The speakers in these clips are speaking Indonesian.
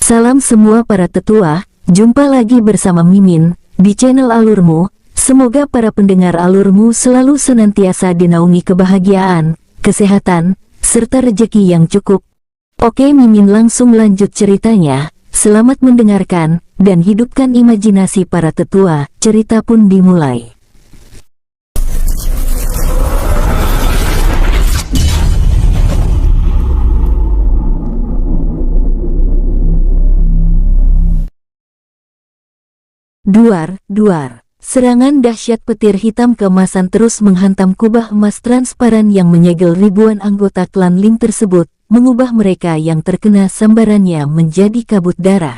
Salam semua para tetua, jumpa lagi bersama Mimin di channel Alurmu. Semoga para pendengar Alurmu selalu senantiasa dinaungi kebahagiaan, kesehatan, serta rezeki yang cukup. Oke, Mimin langsung lanjut ceritanya. Selamat mendengarkan dan hidupkan imajinasi para tetua. Cerita pun dimulai. Duar. Serangan dahsyat petir hitam keemasan terus menghantam kubah emas transparan yang menyegel ribuan anggota klan Ling tersebut, mengubah mereka yang terkena sambarannya menjadi kabut darah.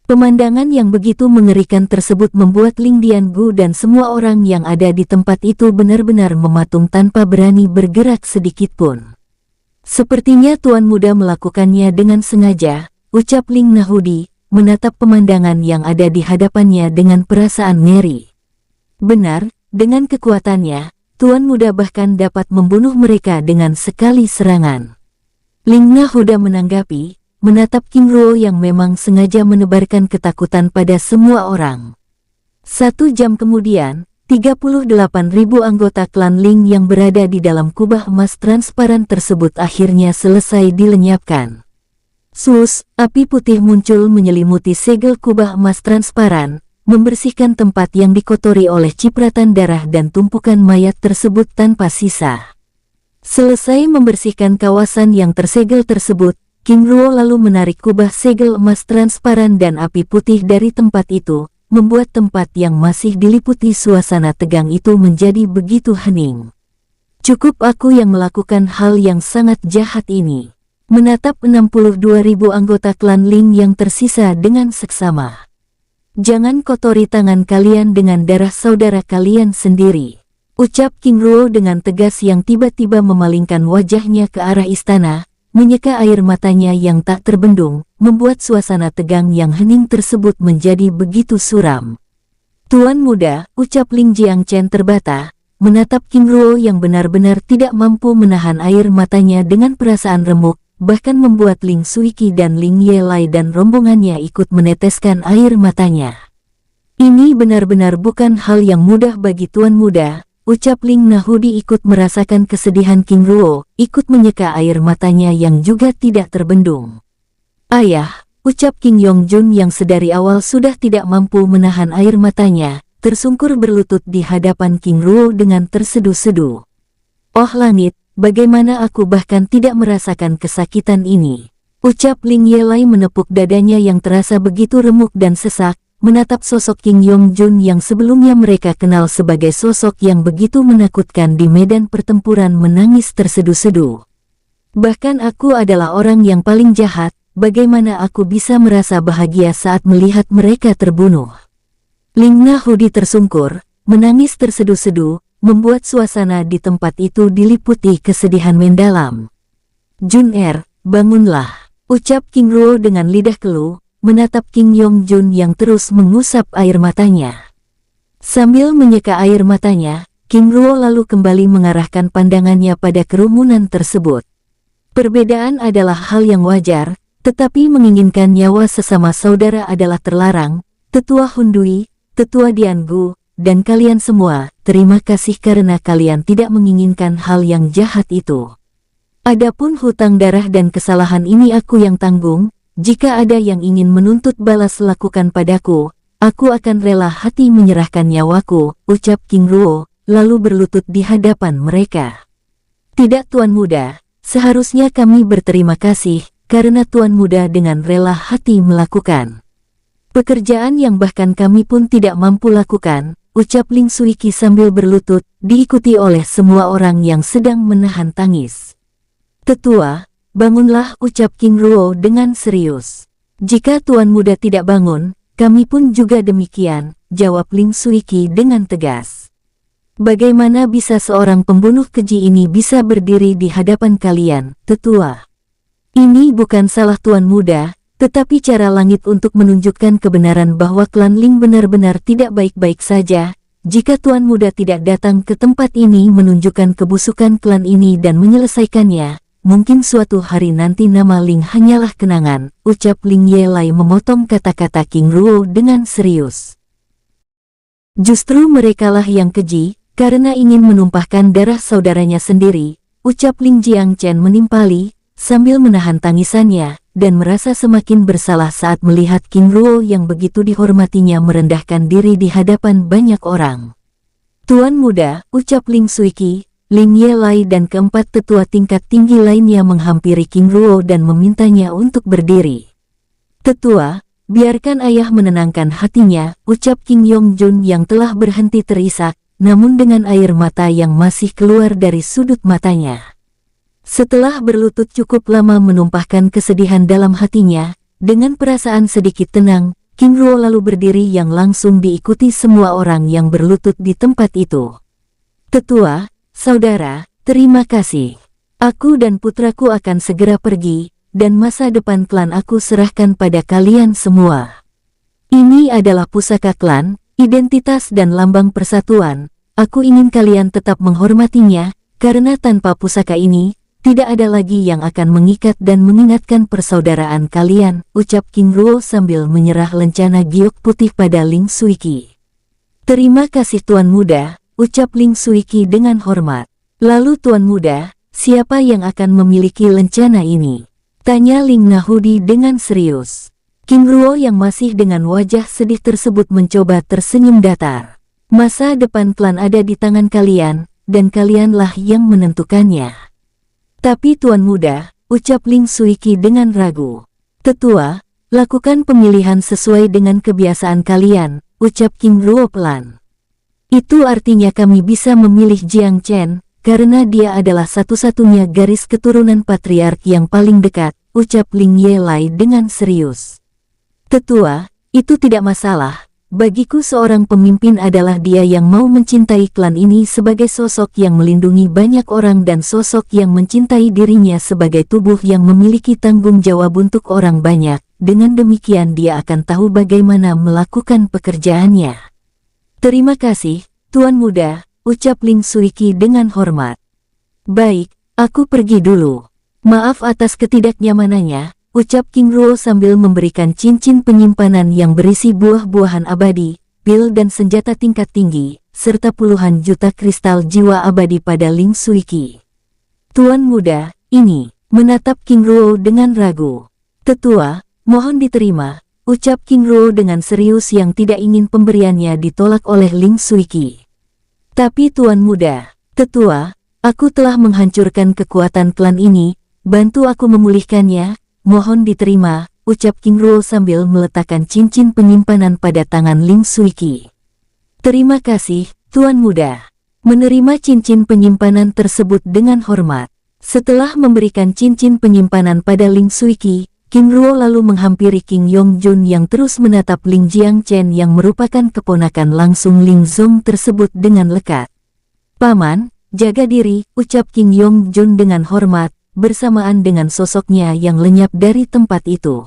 Pemandangan yang begitu mengerikan tersebut membuat Ling Diangu dan semua orang yang ada di tempat itu benar-benar mematung tanpa berani bergerak sedikitpun. Sepertinya Tuan Muda melakukannya dengan sengaja, ucap Ling Nahudi, menatap pemandangan yang ada di hadapannya dengan perasaan ngeri. Benar, dengan kekuatannya, Tuan Muda bahkan dapat membunuh mereka dengan sekali serangan. Ling Nahuda menanggapi, menatap King Ruo yang memang sengaja menebarkan ketakutan pada semua orang. 1 jam kemudian, 38.000 anggota klan Ling yang berada di dalam kubah emas transparan tersebut akhirnya selesai dilenyapkan. Sus, api putih muncul menyelimuti segel kubah emas transparan, membersihkan tempat yang dikotori oleh cipratan darah dan tumpukan mayat tersebut tanpa sisa. Selesai membersihkan kawasan yang tersegel tersebut, King Ruo lalu menarik kubah segel emas transparan dan api putih dari tempat itu, membuat tempat yang masih diliputi suasana tegang itu menjadi begitu hening. Cukup aku yang melakukan hal yang sangat jahat ini. Menatap 62.000 anggota klan Ling yang tersisa dengan seksama. Jangan kotori tangan kalian dengan darah saudara kalian sendiri, ucap King Ruo dengan tegas yang tiba-tiba memalingkan wajahnya ke arah istana, menyeka air matanya yang tak terbendung, membuat suasana tegang yang hening tersebut menjadi begitu suram. Tuan Muda, ucap Ling Jiangchen terbata, menatap King Ruo yang benar-benar tidak mampu menahan air matanya dengan perasaan remuk, bahkan membuat Ling Suiki dan Ling Yelai dan rombongannya ikut meneteskan air matanya. Ini benar-benar bukan hal yang mudah bagi Tuan Muda, ucap Ling Nahudi ikut merasakan kesedihan King Ruo, ikut menyeka air matanya yang juga tidak terbendung. Ayah, ucap King Yongjun yang sedari awal sudah tidak mampu menahan air matanya, tersungkur berlutut di hadapan King Ruo dengan terseduh-seduh. Oh langit, bagaimana aku bahkan tidak merasakan kesakitan ini, ucap Ling Yelai menepuk dadanya yang terasa begitu remuk dan sesak, menatap sosok King Yongjun yang sebelumnya mereka kenal sebagai sosok yang begitu menakutkan di medan pertempuran menangis terseduh-seduh. Bahkan aku adalah orang yang paling jahat, bagaimana aku bisa merasa bahagia saat melihat mereka terbunuh? Ling Nahudi tersungkur, menangis terseduh-seduh, membuat suasana di tempat itu diliputi kesedihan mendalam. Jun bangunlah, ucap King Ruo dengan lidah keluh, menatap King Yongjun yang terus mengusap air matanya. Sambil menyeka air matanya, King Ruo lalu kembali mengarahkan pandangannya pada kerumunan tersebut. Perbedaan adalah hal yang wajar, tetapi menginginkan nyawa sesama saudara adalah terlarang. Tetua Hundui, Tetua Diangu, dan kalian semua, terima kasih karena kalian tidak menginginkan hal yang jahat itu. Adapun hutang darah dan kesalahan ini aku yang tanggung, jika ada yang ingin menuntut balas lakukan padaku, aku akan rela hati menyerahkan nyawaku, ucap King Ruo, lalu berlutut di hadapan mereka. Tidak Tuan Muda, seharusnya kami berterima kasih, karena Tuan Muda dengan rela hati melakukan pekerjaan yang bahkan kami pun tidak mampu lakukan, ucap Ling Suiki sambil berlutut, diikuti oleh semua orang yang sedang menahan tangis. Tetua, bangunlah, ucap King Ruo dengan serius. Jika Tuan Muda tidak bangun, kami pun juga demikian, jawab Ling Suiki dengan tegas. Bagaimana bisa seorang pembunuh keji ini bisa berdiri di hadapan kalian, Tetua? Ini bukan salah Tuan Muda, tetapi cara langit untuk menunjukkan kebenaran bahwa klan Ling benar-benar tidak baik-baik saja. Jika Tuan Muda tidak datang ke tempat ini menunjukkan kebusukan klan ini dan menyelesaikannya, mungkin suatu hari nanti nama Ling hanyalah kenangan, ucap Ling Yelai memotong kata-kata King Ruo dengan serius. Justru merekalah yang keji, karena ingin menumpahkan darah saudaranya sendiri, ucap Ling Jiangchen menimpali, sambil menahan tangisannya, dan merasa semakin bersalah saat melihat King Ruo yang begitu dihormatinya merendahkan diri di hadapan banyak orang. Tuan muda, ucap Ling Suiki, Ling Yelai dan keempat tetua tingkat tinggi lainnya menghampiri King Ruo dan memintanya untuk berdiri. Tetua, biarkan ayah menenangkan hatinya, ucap King Yongjun yang telah berhenti terisak, namun dengan air mata yang masih keluar dari sudut matanya. Setelah berlutut cukup lama menumpahkan kesedihan dalam hatinya, dengan perasaan sedikit tenang, King Ruo lalu berdiri yang langsung diikuti semua orang yang berlutut di tempat itu. Tetua, saudara, terima kasih. Aku dan putraku akan segera pergi, dan masa depan klan aku serahkan pada kalian semua. Ini adalah pusaka klan, identitas dan lambang persatuan. Aku ingin kalian tetap menghormatinya, karena tanpa pusaka ini, tidak ada lagi yang akan mengikat dan mengingatkan persaudaraan kalian, ucap King Ruo sambil menyerah lencana giok putih pada Ling Suiki. Terima kasih Tuan Muda, ucap Ling Suiki dengan hormat. Lalu Tuan Muda, siapa yang akan memiliki lencana ini? Tanya Ling Nahudi dengan serius. King Ruo yang masih dengan wajah sedih tersebut mencoba tersenyum datar. Masa depan klan ada di tangan kalian, dan kalianlah yang menentukannya. Tapi Tuan Muda, ucap Ling Suiki dengan ragu. Tetua, lakukan pemilihan sesuai dengan kebiasaan kalian, ucap King Ruo pelan. Itu artinya kami bisa memilih Jiang Chen, karena dia adalah satu-satunya garis keturunan patriark yang paling dekat, ucap Ling Yelai dengan serius. Tetua, itu tidak masalah. Bagiku seorang pemimpin adalah dia yang mau mencintai klan ini sebagai sosok yang melindungi banyak orang dan sosok yang mencintai dirinya sebagai tubuh yang memiliki tanggung jawab untuk orang banyak. Dengan demikian dia akan tahu bagaimana melakukan pekerjaannya. Terima kasih, Tuan Muda, ucap Ling Suiki dengan hormat. Baik, aku pergi dulu. Maaf atas ketidaknyamanannya, ucap King Ruo sambil memberikan cincin penyimpanan yang berisi buah-buahan abadi, pil dan senjata tingkat tinggi, serta puluhan juta kristal jiwa abadi pada Ling Suiki. Tuan Muda, ini, menatap King Ruo dengan ragu. Tetua, mohon diterima, ucap King Ruo dengan serius yang tidak ingin pemberiannya ditolak oleh Ling Suiki. Tapi Tuan Muda, Tetua, aku telah menghancurkan kekuatan klan ini, bantu aku memulihkannya. Mohon diterima, ucap King Ruo sambil meletakkan cincin penyimpanan pada tangan Ling Suiki. Terima kasih, Tuan Muda. Menerima cincin penyimpanan tersebut dengan hormat. Setelah memberikan cincin penyimpanan pada Ling Suiki, King Ruo lalu menghampiri King Yongjun yang terus menatap Ling Jiangchen yang merupakan keponakan langsung Ling Zong tersebut dengan lekat. Paman, jaga diri, ucap King Yongjun dengan hormat, bersamaan dengan sosoknya yang lenyap dari tempat itu.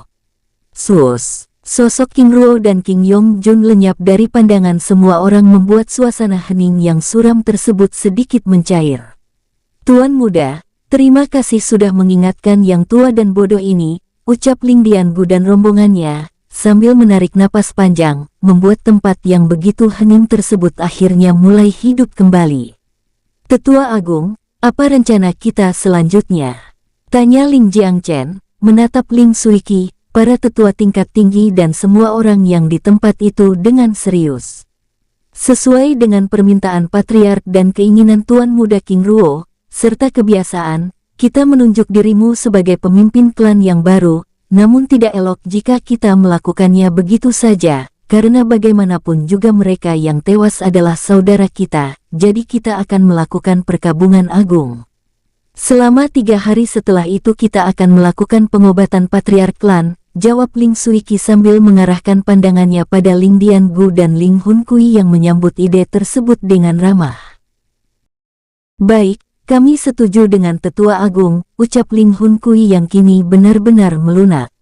Sus, sosok King Ruo dan King Yongjun lenyap dari pandangan semua orang membuat suasana hening yang suram tersebut sedikit mencair. Tuan Muda, terima kasih sudah mengingatkan yang tua dan bodoh ini, ucap Ling Diangu dan rombongannya, sambil menarik napas panjang, membuat tempat yang begitu hening tersebut akhirnya mulai hidup kembali. Tetua Agung, apa rencana kita selanjutnya? Tanya Ling Jiangchen, menatap Ling Suiki, para tetua tingkat tinggi dan semua orang yang di tempat itu dengan serius. Sesuai dengan permintaan patriark dan keinginan Tuan Muda King Ruo, serta kebiasaan, kita menunjuk dirimu sebagai pemimpin klan yang baru, namun tidak elok jika kita melakukannya begitu saja. Karena bagaimanapun juga mereka yang tewas adalah saudara kita, jadi kita akan melakukan perkabungan agung. Selama 3 hari setelah itu kita akan melakukan pengobatan patriark klan, jawab Ling Suiki sambil mengarahkan pandangannya pada Ling Diangu dan Ling Hunkui yang menyambut ide tersebut dengan ramah. Baik, kami setuju dengan Tetua Agung, ucap Ling Hunkui yang kini benar-benar melunak.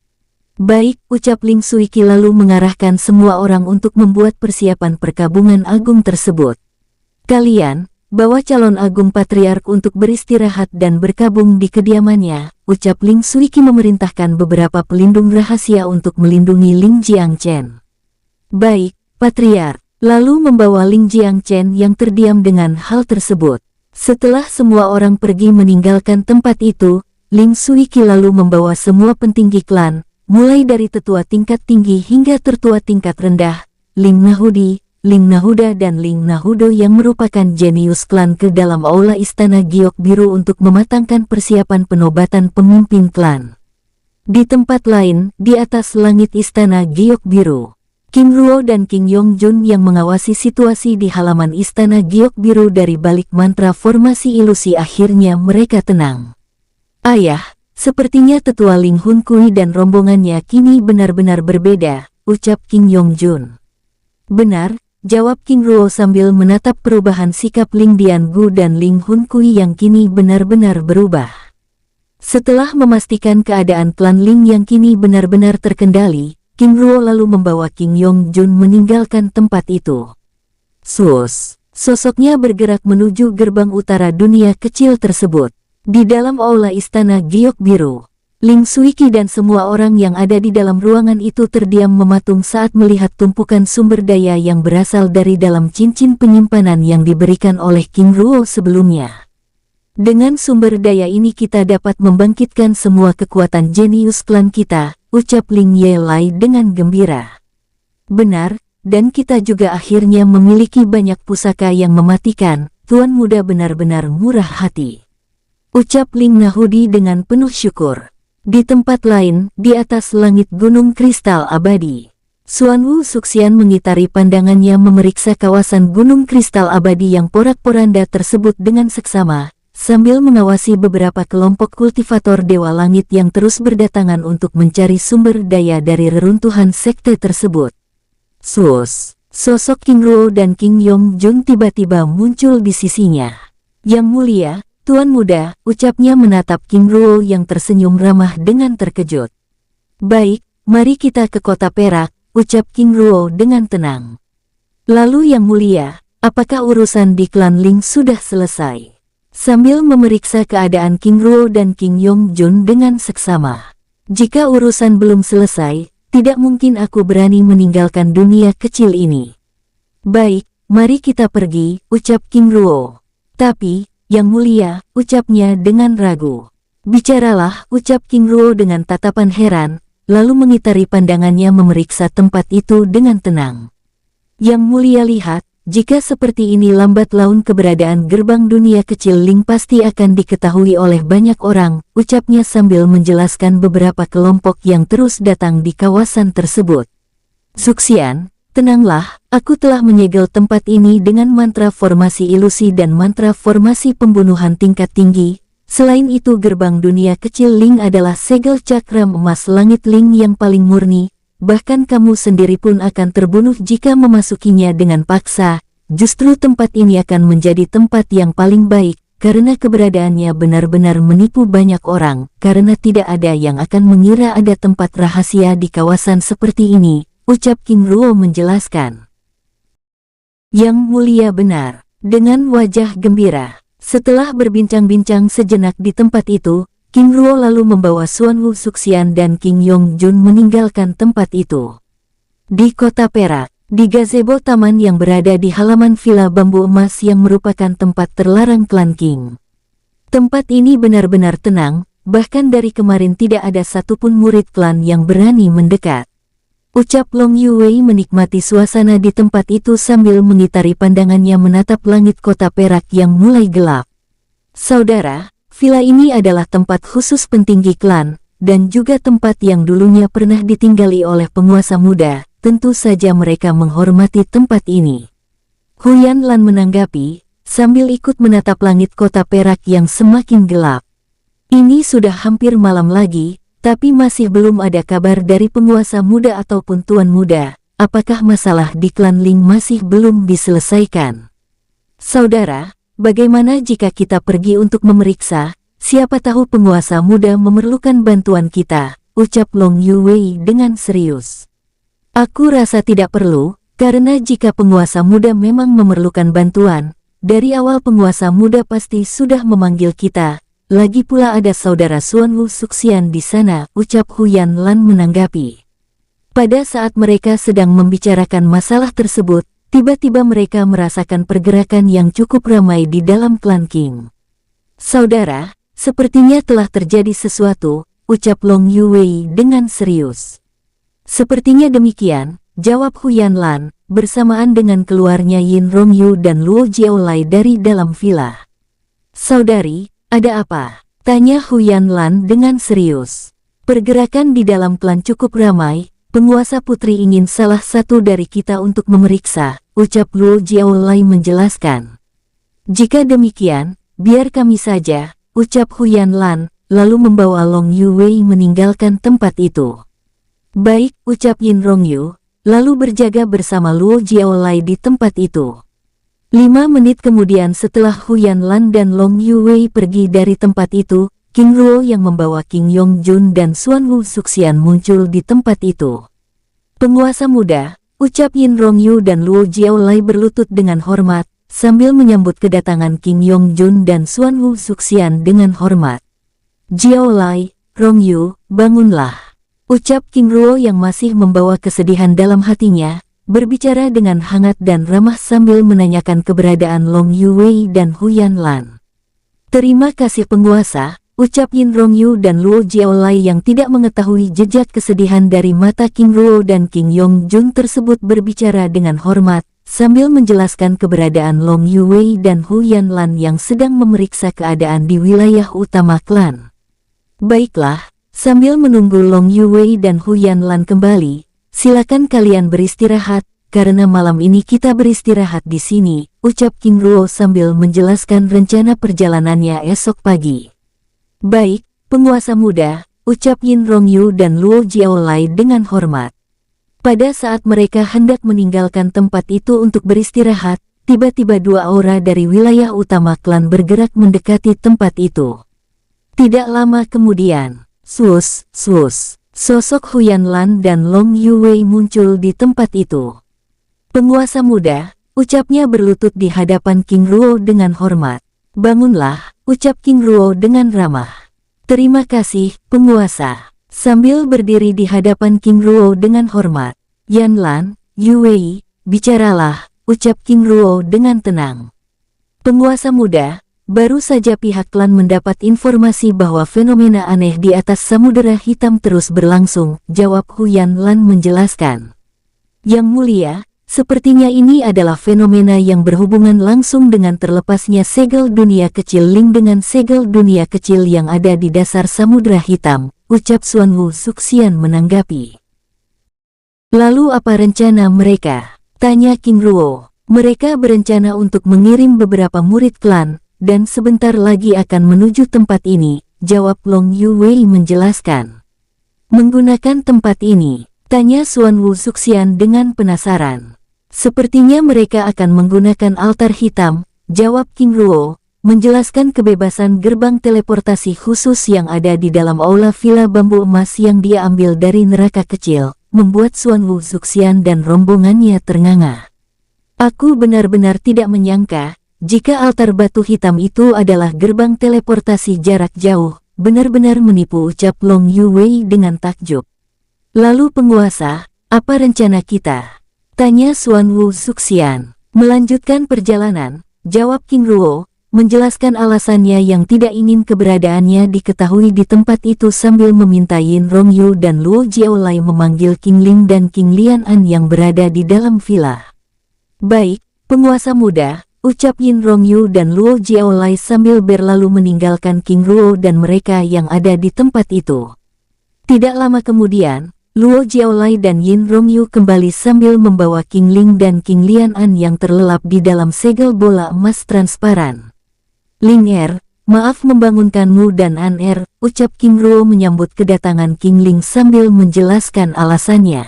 Baik, ucap Ling Suiki lalu mengarahkan semua orang untuk membuat persiapan perkabungan agung tersebut. Kalian, bawa calon agung patriark untuk beristirahat dan berkabung di kediamannya, ucap Ling Suiki memerintahkan beberapa pelindung rahasia untuk melindungi Ling Jiangchen. Baik, patriark, lalu membawa Ling Jiangchen yang terdiam dengan hal tersebut. Setelah semua orang pergi meninggalkan tempat itu, Ling Suiki lalu membawa semua petinggi klan, mulai dari tetua tingkat tinggi hingga tertua tingkat rendah, Ling Nahudi, Ling Nahuda dan Ling Nahudo yang merupakan jenius klan ke dalam aula istana giok biru untuk mematangkan persiapan penobatan pemimpin klan. Di tempat lain, di atas langit istana giok biru, King Ruo dan King Yongjun yang mengawasi situasi di halaman istana giok biru dari balik mantra formasi ilusi akhirnya mereka tenang. Ayah, sepertinya tetua Ling Hunkui dan rombongannya kini benar-benar berbeda, ucap King Yongjun. Benar, jawab King Ruo sambil menatap perubahan sikap Ling Diangu dan Ling Hunkui yang kini benar-benar berubah. Setelah memastikan keadaan klan Ling yang kini benar-benar terkendali, King Ruo lalu membawa King Yongjun meninggalkan tempat itu. Sosoknya bergerak menuju gerbang utara dunia kecil tersebut. Di dalam aula istana giok biru, Ling Suiki dan semua orang yang ada di dalam ruangan itu terdiam mematung saat melihat tumpukan sumber daya yang berasal dari dalam cincin penyimpanan yang diberikan oleh King Ruo sebelumnya. Dengan sumber daya ini kita dapat membangkitkan semua kekuatan jenius klan kita, ucap Ling Yelai dengan gembira. Benar, dan kita juga akhirnya memiliki banyak pusaka yang mematikan, Tuan Muda benar-benar murah hati. Ucap Ling Nahudi dengan penuh syukur. Di tempat lain, di atas langit gunung kristal abadi, Xuan Wu Suxian mengitari pandangannya memeriksa kawasan gunung kristal abadi yang porak-poranda tersebut dengan seksama, sambil mengawasi beberapa kelompok kultivator dewa langit yang terus berdatangan untuk mencari sumber daya dari reruntuhan sekte tersebut. Sosok King Ruo dan King Yongjun tiba-tiba muncul di sisinya. Yang mulia, Tuan Muda, ucapnya menatap King Ruo yang tersenyum ramah dengan terkejut. Baik, mari kita ke kota perak, ucap King Ruo dengan tenang. Lalu yang mulia, apakah urusan di klan Ling sudah selesai? Sambil memeriksa keadaan King Ruo dan King Yongjun dengan seksama. Jika urusan belum selesai, tidak mungkin aku berani meninggalkan dunia kecil ini. Baik, mari kita pergi, ucap King Ruo. Tapi, Yang mulia, ucapnya dengan ragu. Bicaralah, ucap King Ruo dengan tatapan heran, lalu mengitari pandangannya memeriksa tempat itu dengan tenang. Yang mulia lihat, jika seperti ini lambat laun keberadaan gerbang dunia kecil Ling pasti akan diketahui oleh banyak orang, ucapnya sambil menjelaskan beberapa kelompok yang terus datang di kawasan tersebut. Suxian, tenanglah, aku telah menyegel tempat ini dengan mantra formasi ilusi dan mantra formasi pembunuhan tingkat tinggi. Selain itu gerbang dunia kecil Ling adalah segel cakram emas langit Ling yang paling murni, bahkan kamu sendiri pun akan terbunuh jika memasukinya dengan paksa. Justru tempat ini akan menjadi tempat yang paling baik, karena keberadaannya benar-benar menipu banyak orang, karena tidak ada yang akan mengira ada tempat rahasia di kawasan seperti ini, ucap King Ruo menjelaskan. Yang mulia benar, dengan wajah gembira. Setelah berbincang-bincang sejenak di tempat itu, King Ruo lalu membawa Xuan Wu Suxian dan King Yongjun meninggalkan tempat itu. Di kota perak, di gazebo taman yang berada di halaman villa bambu emas yang merupakan tempat terlarang klan King. Tempat ini benar-benar tenang, bahkan dari kemarin tidak ada satupun murid klan yang berani mendekat. Ucap Long Yuwei menikmati suasana di tempat itu sambil mengitari pandangannya menatap langit kota perak yang mulai gelap. Saudara, villa ini adalah tempat khusus pentinggi klan, dan juga tempat yang dulunya pernah ditinggali oleh penguasa muda, tentu saja mereka menghormati tempat ini. Huyan Lan menanggapi, sambil ikut menatap langit kota perak yang semakin gelap. Ini sudah hampir malam lagi, tapi masih belum ada kabar dari penguasa muda ataupun tuan muda. Apakah masalah di klan Ling masih belum diselesaikan? Saudara, bagaimana jika kita pergi untuk memeriksa? Siapa tahu penguasa muda memerlukan bantuan kita, ucap Long Yuwei dengan serius. Aku rasa tidak perlu, karena jika penguasa muda memang memerlukan bantuan, dari awal penguasa muda pasti sudah memanggil kita, lagi pula ada saudara Xuanwu Suxian di sana, ucap Huyan Lan menanggapi. Pada saat mereka sedang membicarakan masalah tersebut, tiba-tiba mereka merasakan pergerakan yang cukup ramai di dalam klan King. Saudara, sepertinya telah terjadi sesuatu, ucap Long Yuwei dengan serius. Sepertinya demikian, jawab Huyan Lan, bersamaan dengan keluarnya Yin Rongyu dan Luo Jiaolai dari dalam villa. Saudari, ada apa? Tanya Huyan Lan dengan serius. Pergerakan di dalam klan cukup ramai, penguasa putri ingin salah satu dari kita untuk memeriksa, ucap Luo Jiaolai menjelaskan. Jika demikian, biar kami saja, ucap Huyan Lan, lalu membawa Long Yuwei meninggalkan tempat itu. Baik, ucap Yin Rongyu, lalu berjaga bersama Luo Jiaolai di tempat itu. 5 menit kemudian setelah Huyan Lan dan Long Yuwei pergi dari tempat itu, King Luo yang membawa King Yongjun dan Xuanwu Suxian muncul di tempat itu. Penguasa muda, ucap Yin Rongyu dan Luo Jiaolai berlutut dengan hormat, sambil menyambut kedatangan King Yongjun dan Xuanwu Suxian dengan hormat. Jiaolai, Rongyu, bangunlah. Ucap King Luo yang masih membawa kesedihan dalam hatinya, berbicara dengan hangat dan ramah sambil menanyakan keberadaan Long Yuwei dan Huyan Lan. Terima kasih penguasa, ucap Yin Rongyu dan Luo Jiaolai yang tidak mengetahui jejak kesedihan dari mata King Luo dan King Yongjun tersebut berbicara dengan hormat, sambil menjelaskan keberadaan Long Yuwei dan Huyan Lan yang sedang memeriksa keadaan di wilayah utama klan. Baiklah. Sambil menunggu Long Yuwei dan Huyan Lan kembali, silakan kalian beristirahat, karena malam ini kita beristirahat di sini, ucap King Luo sambil menjelaskan rencana perjalanannya esok pagi. Baik, penguasa muda, ucap Yin Rongyu dan Luo Jiaolai dengan hormat. Pada saat mereka hendak meninggalkan tempat itu untuk beristirahat, tiba-tiba 2 aura dari wilayah utama klan bergerak mendekati tempat itu. Tidak lama kemudian, swus, sosok Huyan Lan dan Long Yuwei muncul di tempat itu. Penguasa muda, ucapnya berlutut di hadapan King Luo dengan hormat. Bangunlah, ucap King Luo dengan ramah. Terima kasih, penguasa. Sambil berdiri di hadapan King Luo dengan hormat. Yan Lan, Yuwei, bicaralah, ucap King Luo dengan tenang. Penguasa muda, baru saja pihak klan mendapat informasi bahwa fenomena aneh di atas Samudera Hitam terus berlangsung, jawab Huyan Lan menjelaskan. Yang mulia, sepertinya ini adalah fenomena yang berhubungan langsung dengan terlepasnya segel dunia kecil Ling dengan segel dunia kecil yang ada di dasar Samudera Hitam, ucap Xuanwu Suxian menanggapi. Lalu apa rencana mereka? Tanya King Luo. Mereka berencana untuk mengirim beberapa murid klan, dan sebentar lagi akan menuju tempat ini, jawab Long Yuwei menjelaskan. Menggunakan tempat ini, tanya Xuanwu Suxian dengan penasaran. Sepertinya mereka akan menggunakan altar hitam, jawab King Luo, menjelaskan kebebasan gerbang teleportasi khusus yang ada di dalam aula villa bambu emas yang dia ambil dari neraka kecil, membuat Xuanwu Suxian dan rombongannya ternganga. Aku benar-benar tidak menyangka, jika altar batu hitam itu adalah gerbang teleportasi jarak jauh, benar-benar menipu, ucap Long Yuwei dengan takjub. Lalu penguasa, apa rencana kita? Tanya Xuanwu Suxian. Melanjutkan perjalanan, jawab King Luo, menjelaskan alasannya yang tidak ingin keberadaannya diketahui di tempat itu sambil meminta Yin Rongyu dan Luo Jiaolai memanggil King Ling dan King Lian An yang berada di dalam villa. Baik, penguasa muda, ucap Yin Rongyu dan Luo Jiaolai sambil berlalu meninggalkan King Luo dan mereka yang ada di tempat itu. Tidak lama kemudian, Luo Jiaolai dan Yin Rongyu kembali sambil membawa King Ling dan King Lian An yang terlelap di dalam segel bola emas transparan. Ling maaf membangunkanmu dan An ucap King Luo menyambut kedatangan King Ling sambil menjelaskan alasannya.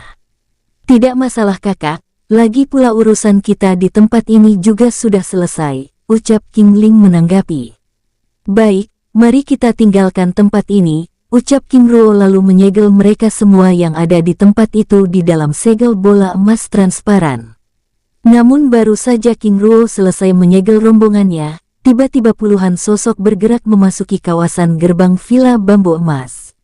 Tidak masalah kakak. Lagi pula urusan kita di tempat ini juga sudah selesai, ucap King Ling menanggapi. Baik, mari kita tinggalkan tempat ini, ucap King Luo lalu menyegel mereka semua yang ada di tempat itu di dalam segel bola emas transparan. Namun baru saja King Ruo selesai menyegel rombongannya, tiba-tiba puluhan sosok bergerak memasuki kawasan gerbang Villa Bambu Emas.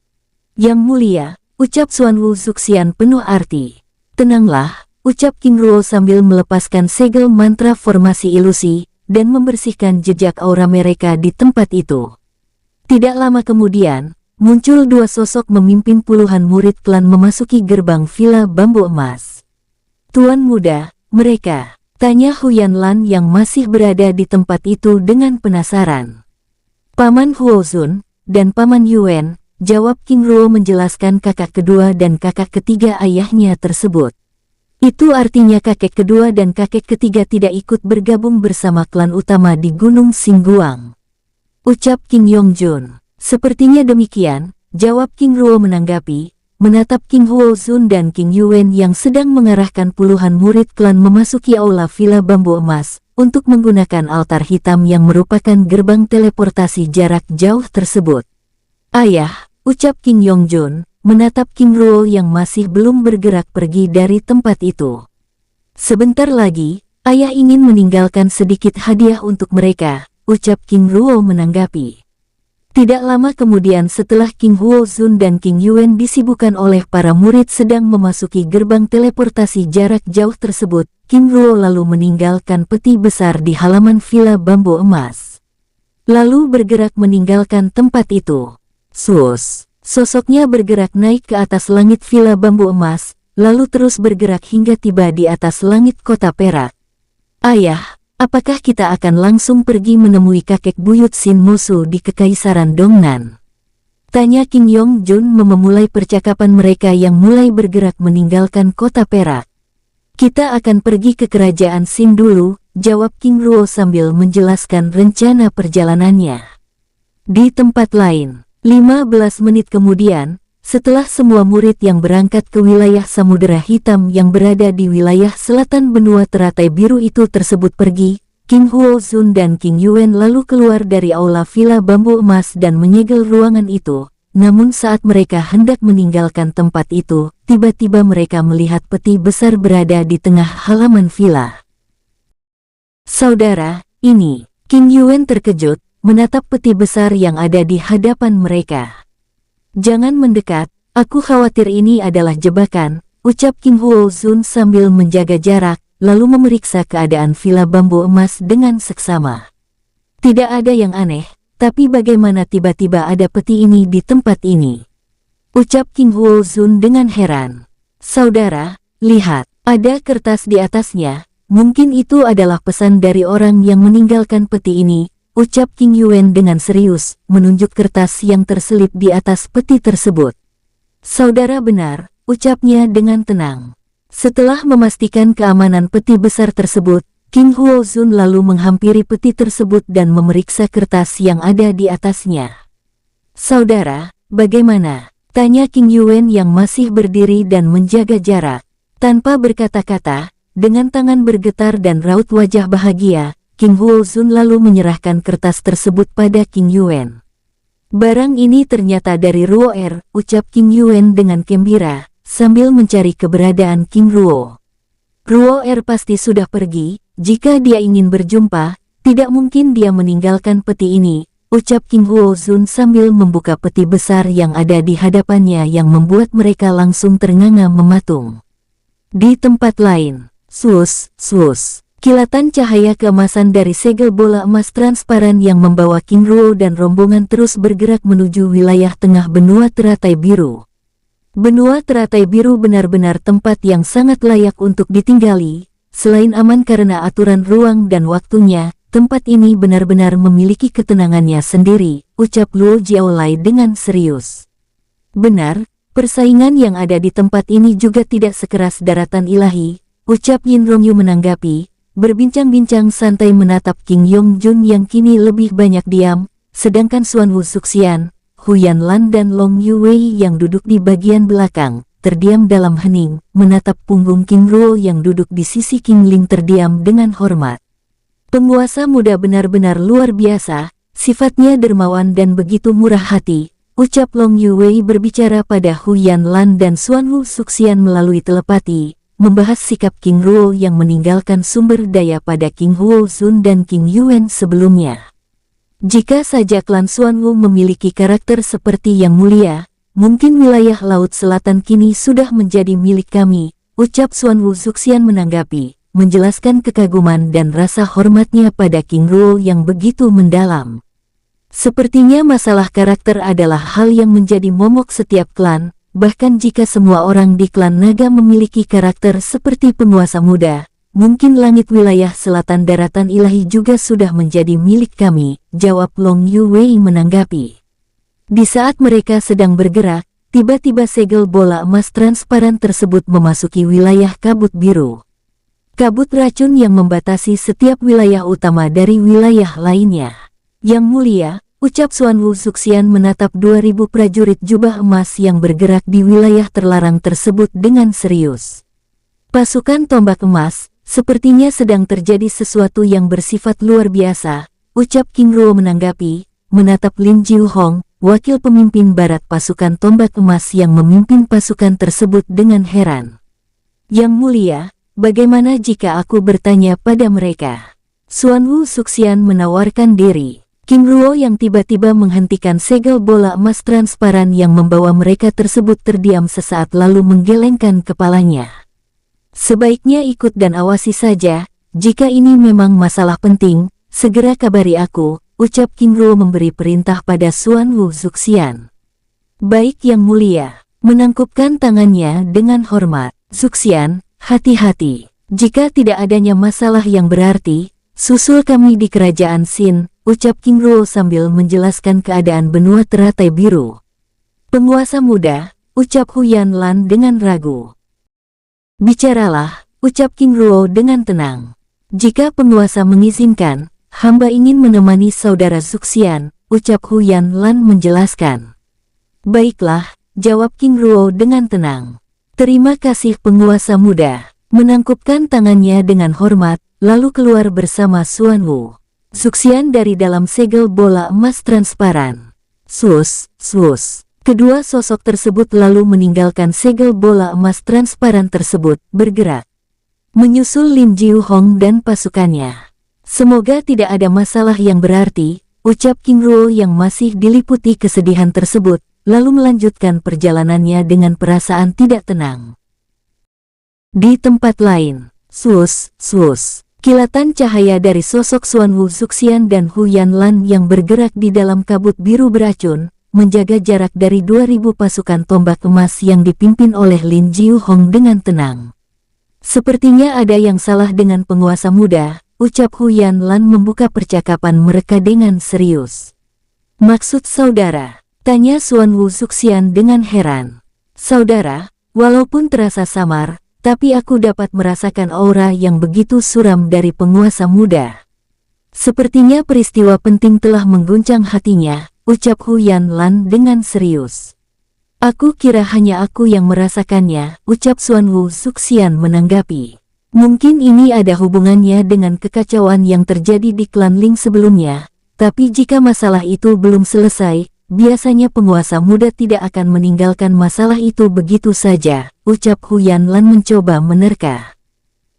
Yang mulia, ucap Xuan Wu Zuxian penuh arti. Tenanglah, ucap King Ruo sambil melepaskan segel mantra formasi ilusi, dan membersihkan jejak aura mereka di tempat itu. Tidak lama kemudian, muncul dua sosok memimpin puluhan murid klan memasuki gerbang Villa Bambu Emas. Tuan muda, mereka, tanya Huyan Lan yang masih berada di tempat itu dengan penasaran. Paman Huozun dan Paman Yuen, jawab King Ruo menjelaskan kakak kedua dan kakak ketiga ayahnya tersebut. Itu artinya kakek kedua dan kakek ketiga tidak ikut bergabung bersama klan utama di Gunung Singguang. Ucap King Yongjun. Sepertinya demikian, jawab King Ruo menanggapi, menatap King Huozun dan King Yuen yang sedang mengarahkan puluhan murid klan memasuki aula Villa Bambu Emas, untuk menggunakan altar hitam yang merupakan gerbang teleportasi jarak jauh tersebut. Ayah, ucap King Yongjun, menatap King Ruo yang masih belum bergerak pergi dari tempat itu. Sebentar lagi, ayah ingin meninggalkan sedikit hadiah untuk mereka, ucap King Ruo menanggapi. Tidak lama kemudian setelah King Huozun dan King Yuen disibukkan oleh para murid sedang memasuki gerbang teleportasi jarak jauh tersebut, King Ruo lalu meninggalkan peti besar di halaman Villa Bambu Emas. Lalu bergerak meninggalkan tempat itu. Sus, sosoknya bergerak naik ke atas langit Villa Bambu Emas, lalu terus bergerak hingga tiba di atas langit kota perak. Ayah, apakah kita akan langsung pergi menemui kakek buyut Sin Mosu di Kekaisaran Dongnan? Tanya King Yongjun memulai percakapan mereka yang mulai bergerak meninggalkan kota perak. Kita akan pergi ke kerajaan Sin dulu, jawab King Ruo sambil menjelaskan rencana perjalanannya. Di tempat lain, 15 menit kemudian, setelah semua murid yang berangkat ke wilayah Samudera Hitam yang berada di wilayah selatan benua teratai biru itu tersebut pergi, King Huozun dan King Yuen lalu keluar dari aula Villa Bambu Emas dan menyegel ruangan itu. Namun saat mereka hendak meninggalkan tempat itu, tiba-tiba mereka melihat peti besar berada di tengah halaman villa. Saudara, ini, King Yuen terkejut, menatap peti besar yang ada di hadapan mereka. Jangan mendekat, aku khawatir ini adalah jebakan, ucap King Huozun sambil menjaga jarak, lalu memeriksa keadaan Villa Bambu Emas dengan seksama. Tidak ada yang aneh, tapi bagaimana tiba-tiba ada peti ini di tempat ini? Ucap King Huozun dengan heran. Saudara, lihat, ada kertas di atasnya, mungkin itu adalah pesan dari orang yang meninggalkan peti ini, ucap King Yuen dengan serius, menunjuk kertas yang terselip di atas peti tersebut. Saudara benar, ucapnya dengan tenang. Setelah memastikan keamanan peti besar tersebut, King Huozun lalu menghampiri peti tersebut dan memeriksa kertas yang ada di atasnya. Saudara, bagaimana? Tanya King Yuen yang masih berdiri dan menjaga jarak. Tanpa berkata-kata, dengan tangan bergetar dan raut wajah bahagia, King Huozun lalu menyerahkan kertas tersebut pada King Yuen. Barang ini ternyata dari Ruo Er, ucap King Yuen dengan gembira, sambil mencari keberadaan King Ruo. Ruo Er pasti sudah pergi, jika dia ingin berjumpa, tidak mungkin dia meninggalkan peti ini, ucap King Huozun sambil membuka peti besar yang ada di hadapannya yang membuat mereka langsung ternganga mematung. Di tempat lain, sus, kilatan cahaya keemasan dari segel bola emas transparan yang membawa King Ruo dan rombongan terus bergerak menuju wilayah tengah benua teratai biru. Benua teratai biru benar-benar tempat yang sangat layak untuk ditinggali. Selain aman karena aturan ruang dan waktunya, tempat ini benar-benar memiliki ketenangannya sendiri, ucap Luo Jiaolai dengan serius. Benar, persaingan yang ada di tempat ini juga tidak sekeras daratan ilahi, ucap Yin Rongyu menanggapi, berbincang-bincang santai menatap King Yongjun yang kini lebih banyak diam, sedangkan Xuan Wu Zuxian, Huyan Lan dan Long Yuwei yang duduk di bagian belakang terdiam dalam hening, menatap punggung King Ruo yang duduk di sisi King Ling terdiam dengan hormat. Penguasa muda benar-benar luar biasa, sifatnya dermawan dan begitu murah hati, ucap Long Yuwei berbicara pada Huyan Lan dan Xuan Wu Zuxian melalui telepati, membahas sikap King Ruo yang meninggalkan sumber daya pada King Huo Zun dan King Yuan sebelumnya. Jika saja klan Xuanwu memiliki karakter seperti Yang Mulia, mungkin wilayah Laut Selatan kini sudah menjadi milik kami, ucap Xuanwu Zuxian menanggapi, menjelaskan kekaguman dan rasa hormatnya pada King Ruo yang begitu mendalam. Sepertinya masalah karakter adalah hal yang menjadi momok setiap klan, bahkan jika semua orang di klan naga memiliki karakter seperti penguasa muda, mungkin langit wilayah selatan daratan ilahi juga sudah menjadi milik kami, jawab Long Yuwei menanggapi. Di saat mereka sedang bergerak, tiba-tiba segel bola emas transparan tersebut memasuki wilayah kabut biru. Kabut racun yang membatasi setiap wilayah utama dari wilayah lainnya. Yang Mulia, ucap Xuanwu Zuxian menatap 2000 prajurit jubah emas yang bergerak di wilayah terlarang tersebut dengan serius. Pasukan tombak emas, sepertinya sedang terjadi sesuatu yang bersifat luar biasa, ucap King Ruo menanggapi, menatap Lin Jiuhong, wakil pemimpin barat pasukan tombak emas yang memimpin pasukan tersebut dengan heran. Yang Mulia, bagaimana jika aku bertanya pada mereka? Xuanwu Zuxian menawarkan diri. King Ruo yang tiba-tiba menghentikan segel bola emas transparan yang membawa mereka tersebut terdiam sesaat lalu menggelengkan kepalanya. Sebaiknya ikut dan awasi saja, jika ini memang masalah penting, segera kabari aku, ucap King Ruo memberi perintah pada Xuanwu Zuxian. Baik Yang Mulia, menangkupkan tangannya dengan hormat. Zuxian, hati-hati, jika tidak adanya masalah yang berarti, susul kami di kerajaan Xin, ucap King Ruo sambil menjelaskan keadaan benua teratai biru. Penguasa muda, ucap Huyan Lan dengan ragu. Bicaralah, ucap King Ruo dengan tenang. Jika penguasa mengizinkan, hamba ingin menemani saudara Zuxian, ucap Huyan Lan menjelaskan. Baiklah, jawab King Ruo dengan tenang. Terima kasih penguasa muda, menangkupkan tangannya dengan hormat, lalu keluar bersama Xuanwu Zuxian dari dalam segel bola emas transparan. Sus, sus. Kedua sosok tersebut lalu meninggalkan segel bola emas transparan tersebut, bergerak menyusul Lin Jiuhong dan pasukannya. Semoga tidak ada masalah yang berarti, ucap King Ruo yang masih diliputi kesedihan tersebut, lalu melanjutkan perjalanannya dengan perasaan tidak tenang. Di tempat lain, sus, sus. Kilatan cahaya dari sosok Xuanwu Zuxian dan Huyan Lan yang bergerak di dalam kabut biru beracun, menjaga jarak dari 2000 pasukan tombak emas yang dipimpin oleh Lin Jiuhong dengan tenang. Sepertinya ada yang salah dengan penguasa muda, ucap Huyan Lan membuka percakapan mereka dengan serius. Maksud saudara? Tanya Xuanwu Zuxian dengan heran. Saudara, walaupun terasa samar, tapi aku dapat merasakan aura yang begitu suram dari penguasa muda. Sepertinya peristiwa penting telah mengguncang hatinya, ucap Huyan Lan dengan serius. Aku kira hanya aku yang merasakannya, ucap Xuanwu Zuxian menanggapi. Mungkin ini ada hubungannya dengan kekacauan yang terjadi di klan Ling sebelumnya, tapi jika masalah itu belum selesai, biasanya penguasa muda tidak akan meninggalkan masalah itu begitu saja, ucap Huyan Lan mencoba menerka.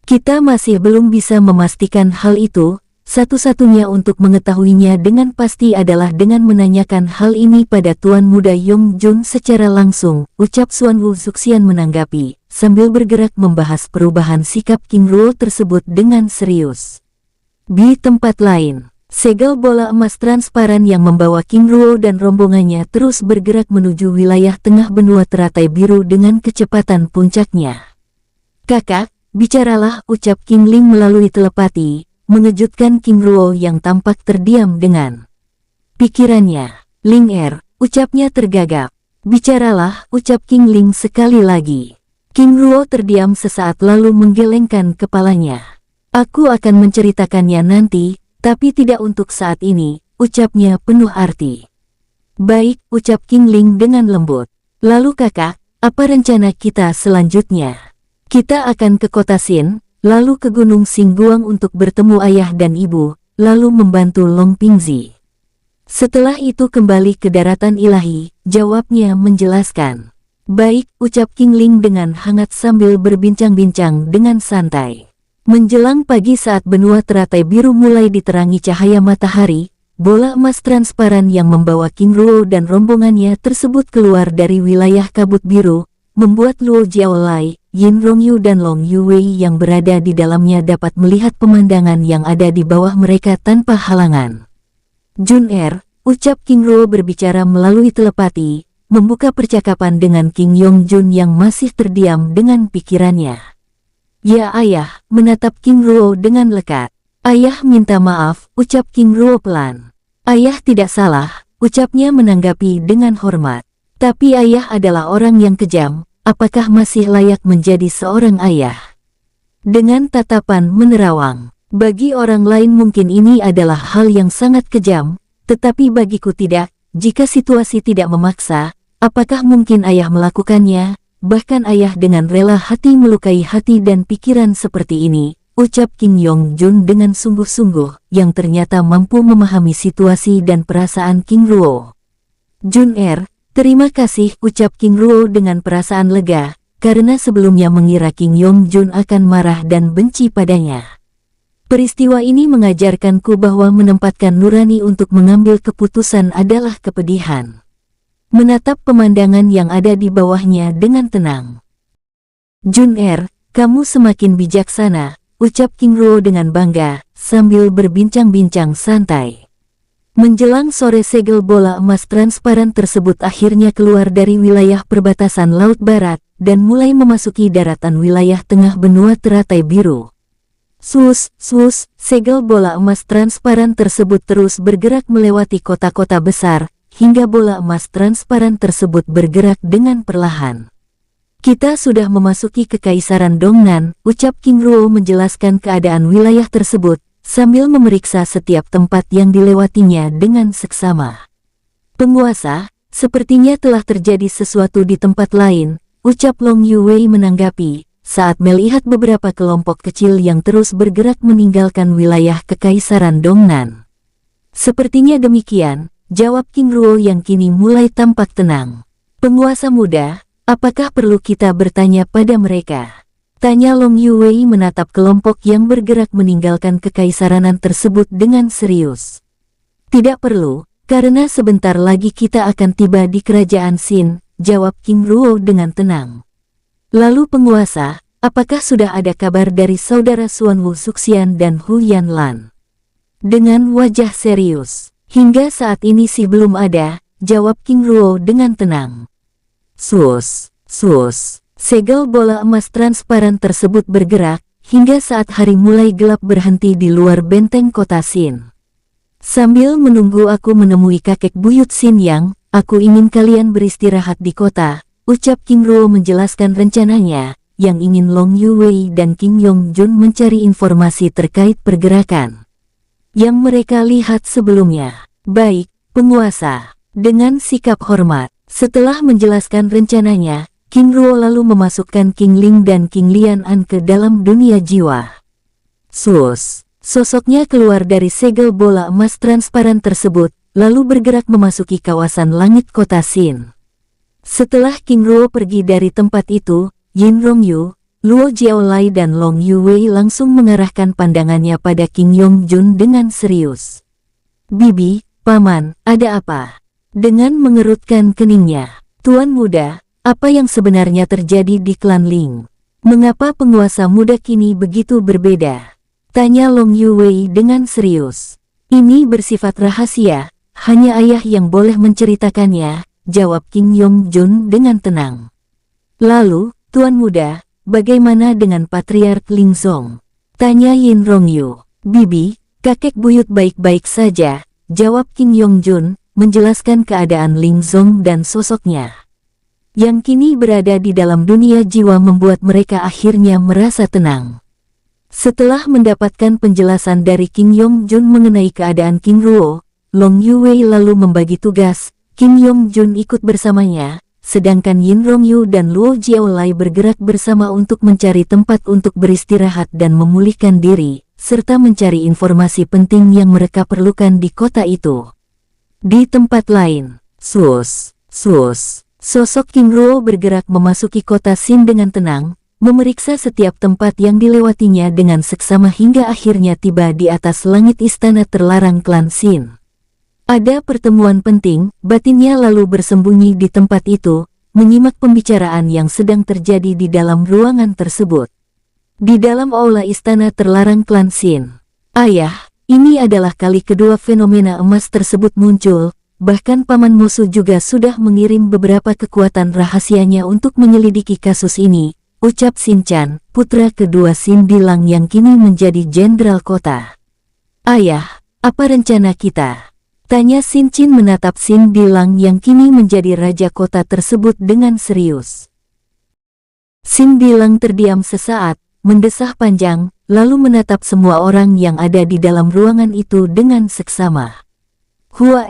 Kita masih belum bisa memastikan hal itu. Satu-satunya untuk mengetahuinya dengan pasti adalah dengan menanyakan hal ini pada Tuan Muda Yong Jun secara langsung, ucap Xuanwu Zuxian menanggapi, sambil bergerak membahas perubahan sikap King Ruo tersebut dengan serius. Di tempat lain, segel bola emas transparan yang membawa King Ruo dan rombongannya terus bergerak menuju wilayah tengah benua teratai biru dengan kecepatan puncaknya. Kakak, bicaralah, ucap King Ling melalui telepati, mengejutkan King Ruo yang tampak terdiam dengan pikirannya. Ling ucapnya tergagap. Bicaralah, ucap King Ling sekali lagi. King Ruo terdiam sesaat lalu menggelengkan kepalanya. Aku akan menceritakannya nanti, tapi tidak untuk saat ini, ucapnya penuh arti. Baik, ucap King Ling dengan lembut. Lalu kakak, apa rencana kita selanjutnya? Kita akan ke kota Xin, lalu ke Gunung Xingguang untuk bertemu ayah dan ibu, lalu membantu Long Pingzi. Setelah itu kembali ke daratan ilahi, jawabnya menjelaskan. Baik, ucap King Ling dengan hangat sambil berbincang-bincang dengan santai. Menjelang pagi saat benua teratai biru mulai diterangi cahaya matahari, bola emas transparan yang membawa King Ruo dan rombongannya tersebut keluar dari wilayah kabut biru, membuat Luo Jiaolai, Yin Rongyu dan Long Yuwei yang berada di dalamnya dapat melihat pemandangan yang ada di bawah mereka tanpa halangan. Jun ucap King Ruo berbicara melalui telepati, membuka percakapan dengan King Yongjun yang masih terdiam dengan pikirannya. Ya ayah, menatap King Ruo dengan lekat. Ayah minta maaf, ucap King Ruo pelan. Ayah tidak salah, ucapnya menanggapi dengan hormat. Tapi ayah adalah orang yang kejam, apakah masih layak menjadi seorang ayah? Dengan tatapan menerawang, bagi orang lain mungkin ini adalah hal yang sangat kejam, tetapi bagiku tidak. Jika situasi tidak memaksa, apakah mungkin ayah melakukannya? Bahkan ayah dengan rela hati melukai hati dan pikiran seperti ini, ucap King Yongjun dengan sungguh-sungguh, yang ternyata mampu memahami situasi dan perasaan King Ruo. Jun terima kasih, ucap King Ruo dengan perasaan lega, karena sebelumnya mengira King Yongjun akan marah dan benci padanya. Peristiwa ini mengajarkanku bahwa menempatkan nurani untuk mengambil keputusan adalah kepedihan. Menatap pemandangan yang ada di bawahnya dengan tenang. Jun kamu semakin bijaksana, ucap King Ruo dengan bangga, sambil berbincang-bincang santai. Menjelang sore segel bola emas transparan tersebut akhirnya keluar dari wilayah perbatasan Laut Barat, dan mulai memasuki daratan wilayah tengah benua teratai biru. Sus, segel bola emas transparan tersebut terus bergerak melewati kota-kota besar, hingga bola emas transparan tersebut bergerak dengan perlahan. Kita sudah memasuki Kekaisaran Dongnan, ucap King Ruo menjelaskan keadaan wilayah tersebut, sambil memeriksa setiap tempat yang dilewatinya dengan seksama. Penguasa, sepertinya telah terjadi sesuatu di tempat lain, ucap Long Yuwei menanggapi, saat melihat beberapa kelompok kecil yang terus bergerak meninggalkan wilayah Kekaisaran Dongnan. Sepertinya demikian, jawab King Ruo yang kini mulai tampak tenang. Penguasa muda, apakah perlu kita bertanya pada mereka? Tanya Long Yuwei menatap kelompok yang bergerak meninggalkan kekaisaranan tersebut dengan serius. Tidak perlu, karena sebentar lagi kita akan tiba di kerajaan Xin, jawab King Ruo dengan tenang. Lalu penguasa, apakah sudah ada kabar dari saudara Xuanwu Suxian dan Hu Yanlan? Dengan wajah serius. Hingga saat ini sih belum ada, jawab King Ruo dengan tenang. Sus, segel bola emas transparan tersebut bergerak, hingga saat hari mulai gelap berhenti di luar benteng kota Xin. Sambil menunggu aku menemui kakek buyut Xin Yang, aku ingin kalian beristirahat di kota, ucap King Ruo menjelaskan rencananya, yang ingin Long Yuwei dan King Yongjun mencari informasi terkait pergerakan yang mereka lihat sebelumnya. Baik, penguasa. Dengan sikap hormat, setelah menjelaskan rencananya, King Ruo lalu memasukkan King Ling dan King Lian An ke dalam dunia jiwa. Sosoknya keluar dari segel bola emas transparan tersebut, lalu bergerak memasuki kawasan langit kota Xin. Setelah King Ruo pergi dari tempat itu, Yin Rongyu, Luo Jiaolai dan Long Yuwei langsung mengarahkan pandangannya pada King Yongjun dengan serius. Bibi, paman, ada apa? Dengan mengerutkan keningnya, Tuan muda, apa yang sebenarnya terjadi di klan Ling? Mengapa penguasa muda kini begitu berbeda? Tanya Long Yuwei dengan serius. Ini bersifat rahasia, hanya ayah yang boleh menceritakannya, jawab King Yongjun dengan tenang. Lalu, Tuan muda, bagaimana dengan Patriark Lingzong? Tanya Yin Rongyu. Bibi, kakek buyut baik-baik saja, jawab King Yongjun, menjelaskan keadaan Lingzong dan sosoknya. Yang kini berada di dalam dunia jiwa membuat mereka akhirnya merasa tenang. Setelah mendapatkan penjelasan dari King Yongjun mengenai keadaan King Ruo, Long Yuwei lalu membagi tugas, King Yongjun ikut bersamanya, sedangkan Yin Rongyu dan Luo Jiaolai bergerak bersama untuk mencari tempat untuk beristirahat dan memulihkan diri, serta mencari informasi penting yang mereka perlukan di kota itu. Di tempat lain, Sosok King Ruo bergerak memasuki kota Xin dengan tenang, memeriksa setiap tempat yang dilewatinya dengan seksama hingga akhirnya tiba di atas langit istana terlarang klan Xin. Ada pertemuan penting, batinnya lalu bersembunyi di tempat itu, menyimak pembicaraan yang sedang terjadi di dalam ruangan tersebut. Di dalam aula istana terlarang klan Xin. Ayah, ini adalah kali kedua fenomena emas tersebut muncul, bahkan paman musuh juga sudah mengirim beberapa kekuatan rahasianya untuk menyelidiki kasus ini, ucap Xin Chan, putra kedua Xin Dilang yang kini menjadi jenderal kota. Ayah, apa rencana kita? Tanya Xin Chin menatap Xin Dilang yang kini menjadi raja kota tersebut dengan serius. Xin Dilang terdiam sesaat, mendesah panjang, lalu menatap semua orang yang ada di dalam ruangan itu dengan seksama. Hua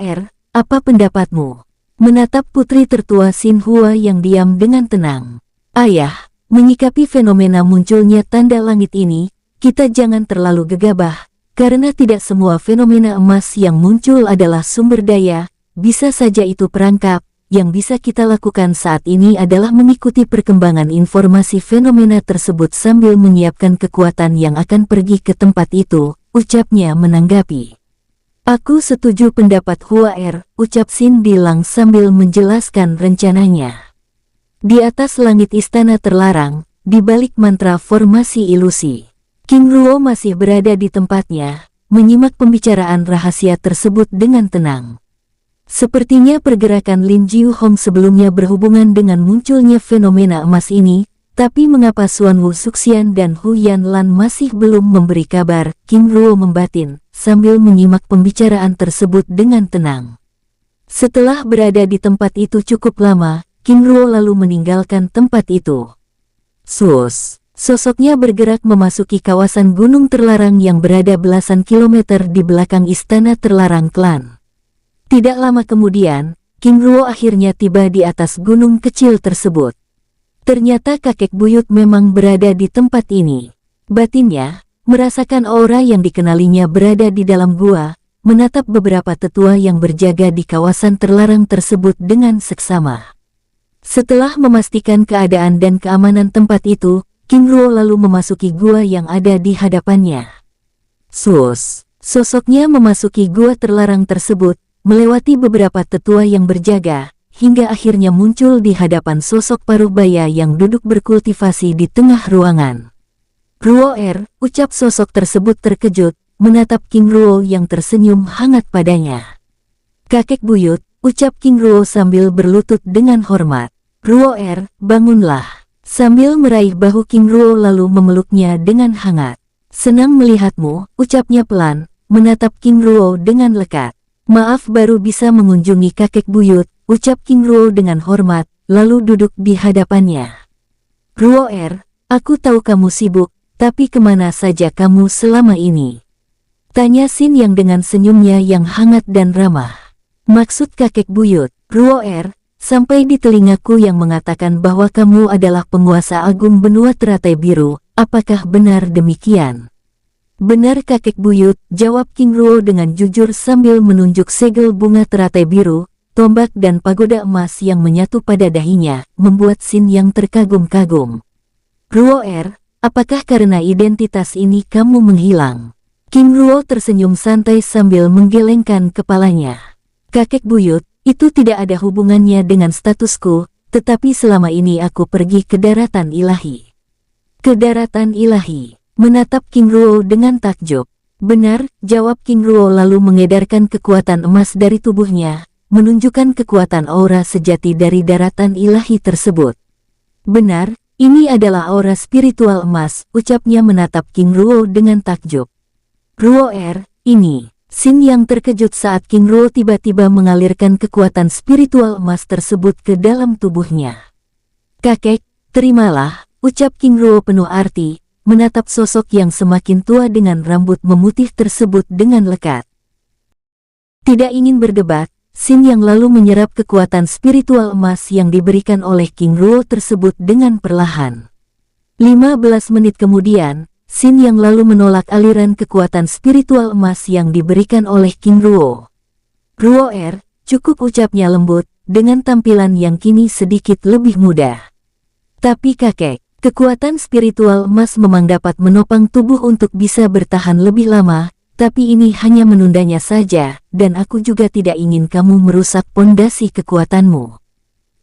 apa pendapatmu? Menatap putri tertua Xin Hua yang diam dengan tenang. Ayah, menyikapi fenomena munculnya tanda langit ini, kita jangan terlalu gegabah, karena tidak semua fenomena emas yang muncul adalah sumber daya, bisa saja itu perangkap. Yang bisa kita lakukan saat ini adalah mengikuti perkembangan informasi fenomena tersebut sambil menyiapkan kekuatan yang akan pergi ke tempat itu, ucapnya menanggapi. Aku setuju pendapat Hua ucap Xin Dilang sambil menjelaskan rencananya. Di atas langit istana terlarang, di balik mantra formasi ilusi, King Ruo masih berada di tempatnya, menyimak pembicaraan rahasia tersebut dengan tenang. Sepertinya pergerakan Lin Jiu Hong sebelumnya berhubungan dengan munculnya fenomena emas ini, tapi mengapa Xuan Wu Suxian dan Hu Yanlan masih belum memberi kabar? King Ruo membatin, sambil menyimak pembicaraan tersebut dengan tenang. Setelah berada di tempat itu cukup lama, King Ruo lalu meninggalkan tempat itu. Sosoknya bergerak memasuki kawasan gunung terlarang yang berada belasan kilometer di belakang istana terlarang klan. Tidak lama kemudian, King Ruo akhirnya tiba di atas gunung kecil tersebut. Ternyata kakek buyut memang berada di tempat ini. Batinnya, merasakan aura yang dikenalinya berada di dalam gua, menatap beberapa tetua yang berjaga di kawasan terlarang tersebut dengan seksama. Setelah memastikan keadaan dan keamanan tempat itu, King Ruo lalu memasuki gua yang ada di hadapannya. Sosoknya memasuki gua terlarang tersebut, melewati beberapa tetua yang berjaga, hingga akhirnya muncul di hadapan sosok paruh baya yang duduk berkultivasi di tengah ruangan. Ruo ucap sosok tersebut terkejut, menatap King Ruo yang tersenyum hangat padanya. Kakek buyut, ucap King Ruo sambil berlutut dengan hormat. Ruo bangunlah. Sambil meraih bahu King Ruo lalu memeluknya dengan hangat. Senang melihatmu, ucapnya pelan, menatap King Ruo dengan lekat. Maaf baru bisa mengunjungi kakek buyut, ucap King Ruo dengan hormat, lalu duduk di hadapannya. Ruo aku tahu kamu sibuk, tapi kemana saja kamu selama ini? Tanya Xin yang dengan senyumnya yang hangat dan ramah. Maksud kakek buyut, Ruo sampai di telingaku yang mengatakan bahwa kamu adalah penguasa agung benua teratai biru, apakah benar demikian? Benar kakek buyut, jawab King Ruo dengan jujur sambil menunjuk segel bunga teratai biru, tombak dan pagoda emas yang menyatu pada dahinya, membuat Xin yang terkagum-kagum. Ruo apakah karena identitas ini kamu menghilang? King Ruo tersenyum santai sambil menggelengkan kepalanya. Kakek buyut, itu tidak ada hubungannya dengan statusku, tetapi selama ini aku pergi ke daratan ilahi. Ke daratan ilahi, menatap King Ruo dengan takjub. Benar, jawab King Ruo lalu mengedarkan kekuatan emas dari tubuhnya, menunjukkan kekuatan aura sejati dari daratan ilahi tersebut. Benar, ini adalah aura spiritual emas, ucapnya menatap King Ruo dengan takjub. Ruo ini. Xin yang terkejut saat King Ruo tiba-tiba mengalirkan kekuatan spiritual emas tersebut ke dalam tubuhnya. Kakek, terimalah, ucap King Ruo penuh arti, menatap sosok yang semakin tua dengan rambut memutih tersebut dengan lekat. Tidak ingin berdebat, Xin yang lalu menyerap kekuatan spiritual emas yang diberikan oleh King Ruo tersebut dengan perlahan. 15 menit kemudian, Xin yang lalu menolak aliran kekuatan spiritual emas yang diberikan oleh King Ruo. Ruo cukup ucapnya lembut, dengan tampilan yang kini sedikit lebih mudah. Tapi kakek, kekuatan spiritual emas memang dapat menopang tubuh untuk bisa bertahan lebih lama, tapi ini hanya menundanya saja, dan aku juga tidak ingin kamu merusak pondasi kekuatanmu.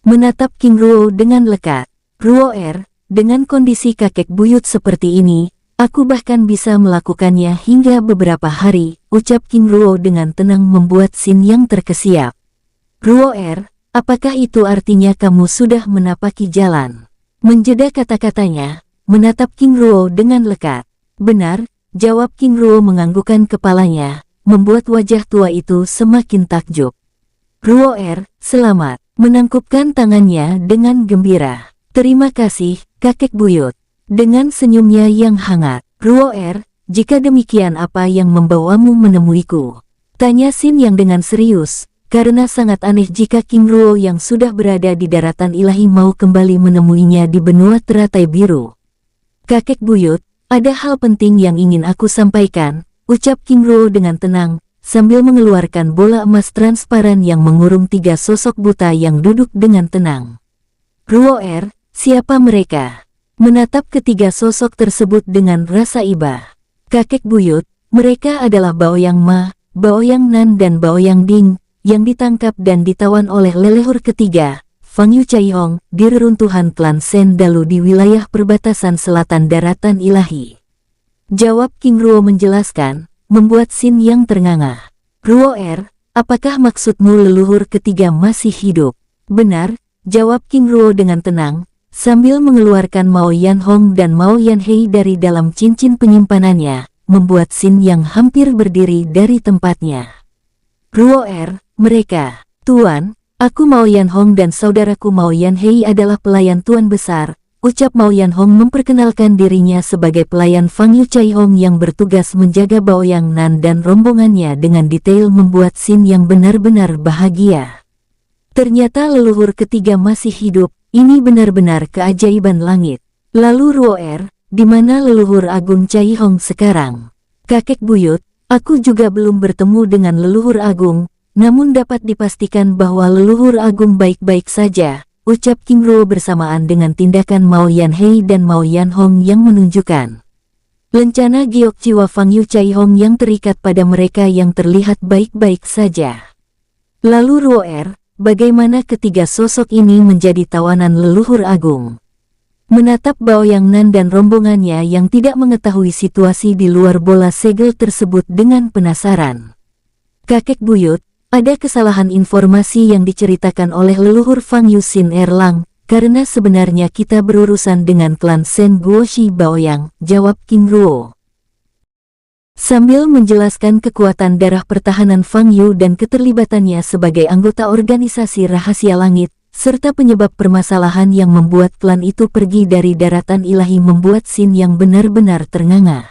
Menatap King Ruo dengan lekat. Ruoer, dengan kondisi kakek buyut seperti ini, aku bahkan bisa melakukannya hingga beberapa hari, ucap King Ruo dengan tenang membuat Xin Yang terkesiap. Ruoer, apakah itu artinya kamu sudah menapaki jalan? Menjeda kata-katanya, menatap King Ruo dengan lekat. Benar, jawab King Ruo menganggukkan kepalanya, membuat wajah tua itu semakin takjub. Ruoer, selamat, menangkupkan tangannya dengan gembira. Terima kasih, kakek buyut. Dengan senyumnya yang hangat, Ruoer, jika demikian apa yang membawamu menemuiku? Tanya Xin Yang dengan serius. Karena sangat aneh jika King Ruo yang sudah berada di daratan ilahi mau kembali menemuinya di benua teratai biru. Kakek buyut, ada hal penting yang ingin aku sampaikan, ucap King Ruo dengan tenang, sambil mengeluarkan bola emas transparan yang mengurung 3 sosok buta yang duduk dengan tenang. Ruoer, siapa mereka? Menatap ketiga sosok tersebut dengan rasa iba. Kakek buyut, mereka adalah Baoyang Ma, Baoyang Nan dan Baoyang Ding, yang ditangkap dan ditawan oleh leluhur ketiga, Fang Yu Caihong, di reruntuhan klan Sen Dalu di wilayah perbatasan selatan daratan ilahi. Jawab King Ruo menjelaskan, membuat Xin Yang ternganga. Ruoer, apakah maksudmu leluhur ketiga masih hidup? Benar, jawab King Ruo dengan tenang, sambil mengeluarkan Mao Yanhong dan Mao Yanhei dari dalam cincin penyimpanannya, membuat Xin Yang hampir berdiri dari tempatnya. Ruoer, mereka, Tuan, aku Mao Yanhong dan saudaraku Mao Yanhei adalah pelayan Tuan Besar, ucap Mao Yanhong memperkenalkan dirinya sebagai pelayan Fang Yu Caihong yang bertugas menjaga Baoyang Nan dan rombongannya dengan detail membuat Xin yang benar-benar bahagia. Ternyata leluhur ketiga masih hidup, ini benar-benar keajaiban langit. Lalu Ruoer, di mana leluhur Agung Caihong sekarang? Kakek buyut, aku juga belum bertemu dengan leluhur Agung, namun dapat dipastikan bahwa leluhur Agung baik-baik saja, ucap King Ruo bersamaan dengan tindakan Mao Yanhei dan Mao Yanhong yang menunjukkan lencana giok jiwa Fang Yu Caihong yang terikat pada mereka yang terlihat baik-baik saja. Lalu Ruoer, bagaimana ketiga sosok ini menjadi tawanan leluhur Agung? Menatap Baoyang Nan dan rombongannya yang tidak mengetahui situasi di luar bola segel tersebut dengan penasaran. Kakek buyut, ada kesalahan informasi yang diceritakan oleh leluhur Fang Yu Sin Erlang, karena sebenarnya kita berurusan dengan klan Sen Guoshi Baoyang, jawab King Ruo. Sambil menjelaskan kekuatan darah pertahanan Fang Yu dan keterlibatannya sebagai anggota organisasi rahasia langit, serta penyebab permasalahan yang membuat klan itu pergi dari daratan ilahi membuat Xin yang benar-benar ternganga.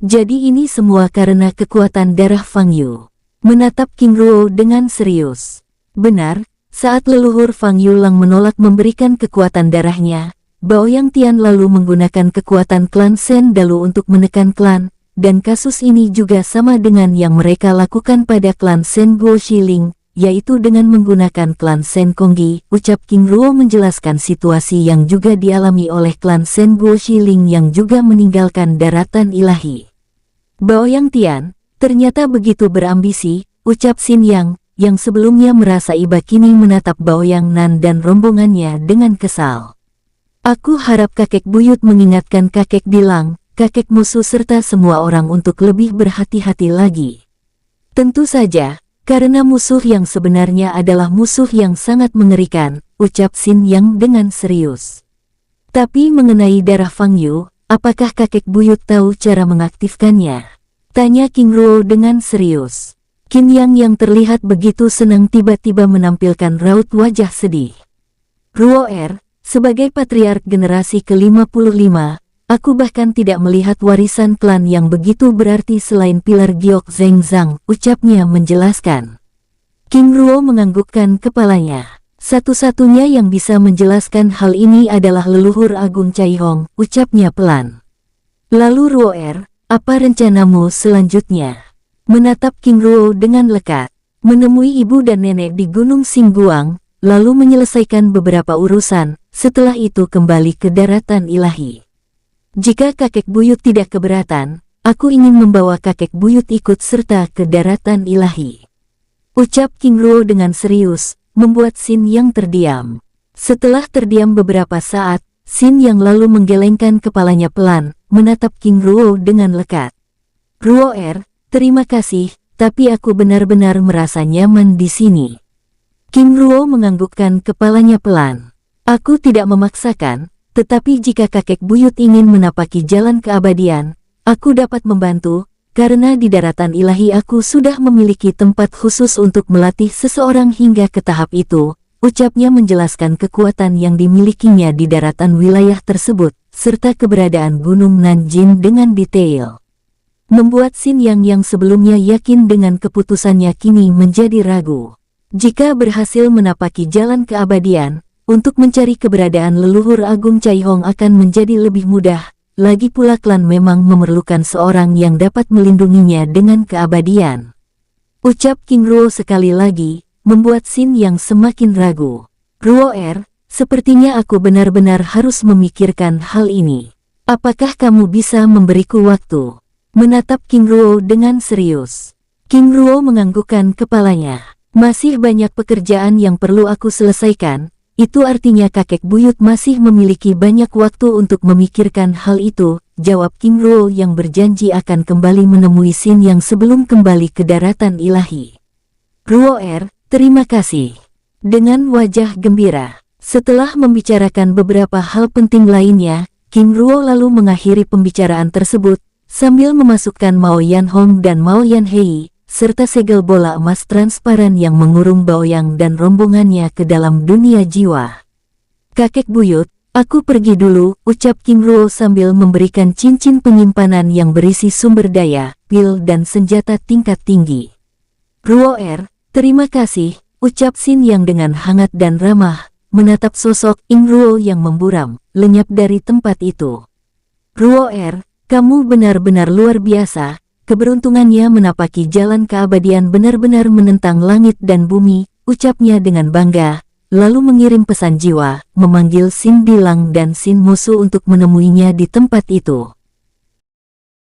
Jadi ini semua karena kekuatan darah Fang Yu. Menatap King Ruo dengan serius. Benar, saat leluhur Fang Yulang menolak memberikan kekuatan darahnya, Baoyang Tian lalu menggunakan kekuatan klan Sen Dalu untuk menekan klan, dan kasus ini juga sama dengan yang mereka lakukan pada klan Sen Guo Shiling, yaitu dengan menggunakan klan Sen Konggi, ucap King Ruo menjelaskan situasi yang juga dialami oleh klan Sen Guo Shiling yang juga meninggalkan daratan ilahi. Baoyang Tian, ternyata begitu berambisi, ucap Xin yang sebelumnya merasa iba kini menatap Baoyang Nan dan rombongannya dengan kesal. Aku harap kakek buyut mengingatkan kakek bilang, kakek musuh serta semua orang untuk lebih berhati-hati lagi. Tentu saja, karena musuh yang sebenarnya adalah musuh yang sangat mengerikan, ucap Xin dengan serius. Tapi mengenai darah Fang Yu, apakah kakek buyut tahu cara mengaktifkannya? Tanya King Ruo dengan serius. Qin yang terlihat begitu senang tiba-tiba menampilkan raut wajah sedih. Ruoer, sebagai patriark generasi ke-55, aku bahkan tidak melihat warisan klan yang begitu berarti selain pilar Giok Zhengzang, ucapnya menjelaskan. King Ruo menganggukkan kepalanya. Satu-satunya yang bisa menjelaskan hal ini adalah leluhur Agung Caihong, ucapnya pelan. Lalu Ruoer, apa rencanamu selanjutnya? Menatap King Ruo dengan lekat. Menemui ibu dan nenek di Gunung Singguang, lalu menyelesaikan beberapa urusan, setelah itu kembali ke daratan ilahi. Jika kakek buyut tidak keberatan, aku ingin membawa kakek buyut ikut serta ke daratan ilahi. Ucap King Ruo dengan serius, membuat Xin Yang terdiam. Setelah terdiam beberapa saat, Xin Yang lalu menggelengkan kepalanya pelan, menatap King Ruo dengan lekat. Ruo, terima kasih, tapi aku benar-benar merasa nyaman di sini. King Ruo menganggukkan kepalanya pelan. Aku tidak memaksakan, tetapi jika kakek buyut ingin menapaki jalan keabadian, aku dapat membantu, karena di daratan ilahi aku sudah memiliki tempat khusus untuk melatih seseorang hingga ke tahap itu. Ucapnya menjelaskan kekuatan yang dimilikinya di daratan wilayah tersebut, serta keberadaan Gunung Nanjing dengan detail. Membuat Xin yang sebelumnya yakin dengan keputusannya kini menjadi ragu. Jika berhasil menapaki jalan keabadian, untuk mencari keberadaan leluhur Agung Cai Hong akan menjadi lebih mudah, lagi pula klan memang memerlukan seorang yang dapat melindunginya dengan keabadian. Ucap King Ruo sekali lagi, membuat Xin Yang semakin ragu. Ruo, sepertinya aku benar-benar harus memikirkan hal ini. Apakah kamu bisa memberiku waktu? Menatap King Ruo dengan serius. King Ruo menganggukkan kepalanya. Masih banyak pekerjaan yang perlu aku selesaikan, itu artinya kakek buyut masih memiliki banyak waktu untuk memikirkan hal itu, jawab King Ruo yang berjanji akan kembali menemui Xin Yang sebelum kembali ke daratan ilahi. Ruo, terima kasih. Dengan wajah gembira, setelah membicarakan beberapa hal penting lainnya, King Ruo lalu mengakhiri pembicaraan tersebut, sambil memasukkan Mao Yanhong dan Mao Yanhei, serta segel bola emas transparan yang mengurung Baoyang dan rombongannya ke dalam dunia jiwa. Kakek buyut, aku pergi dulu, ucap King Ruo sambil memberikan cincin penyimpanan yang berisi sumber daya, pil dan senjata tingkat tinggi. Ruo, terima kasih, ucap Xin Yang dengan hangat dan ramah, menatap sosok King Ruo yang memburam, lenyap dari tempat itu. Ruo, kamu benar-benar luar biasa, keberuntungannya menapaki jalan keabadian benar-benar menentang langit dan bumi, ucapnya dengan bangga, lalu mengirim pesan jiwa, memanggil Xin Bilang dan Xin Musu untuk menemuinya di tempat itu.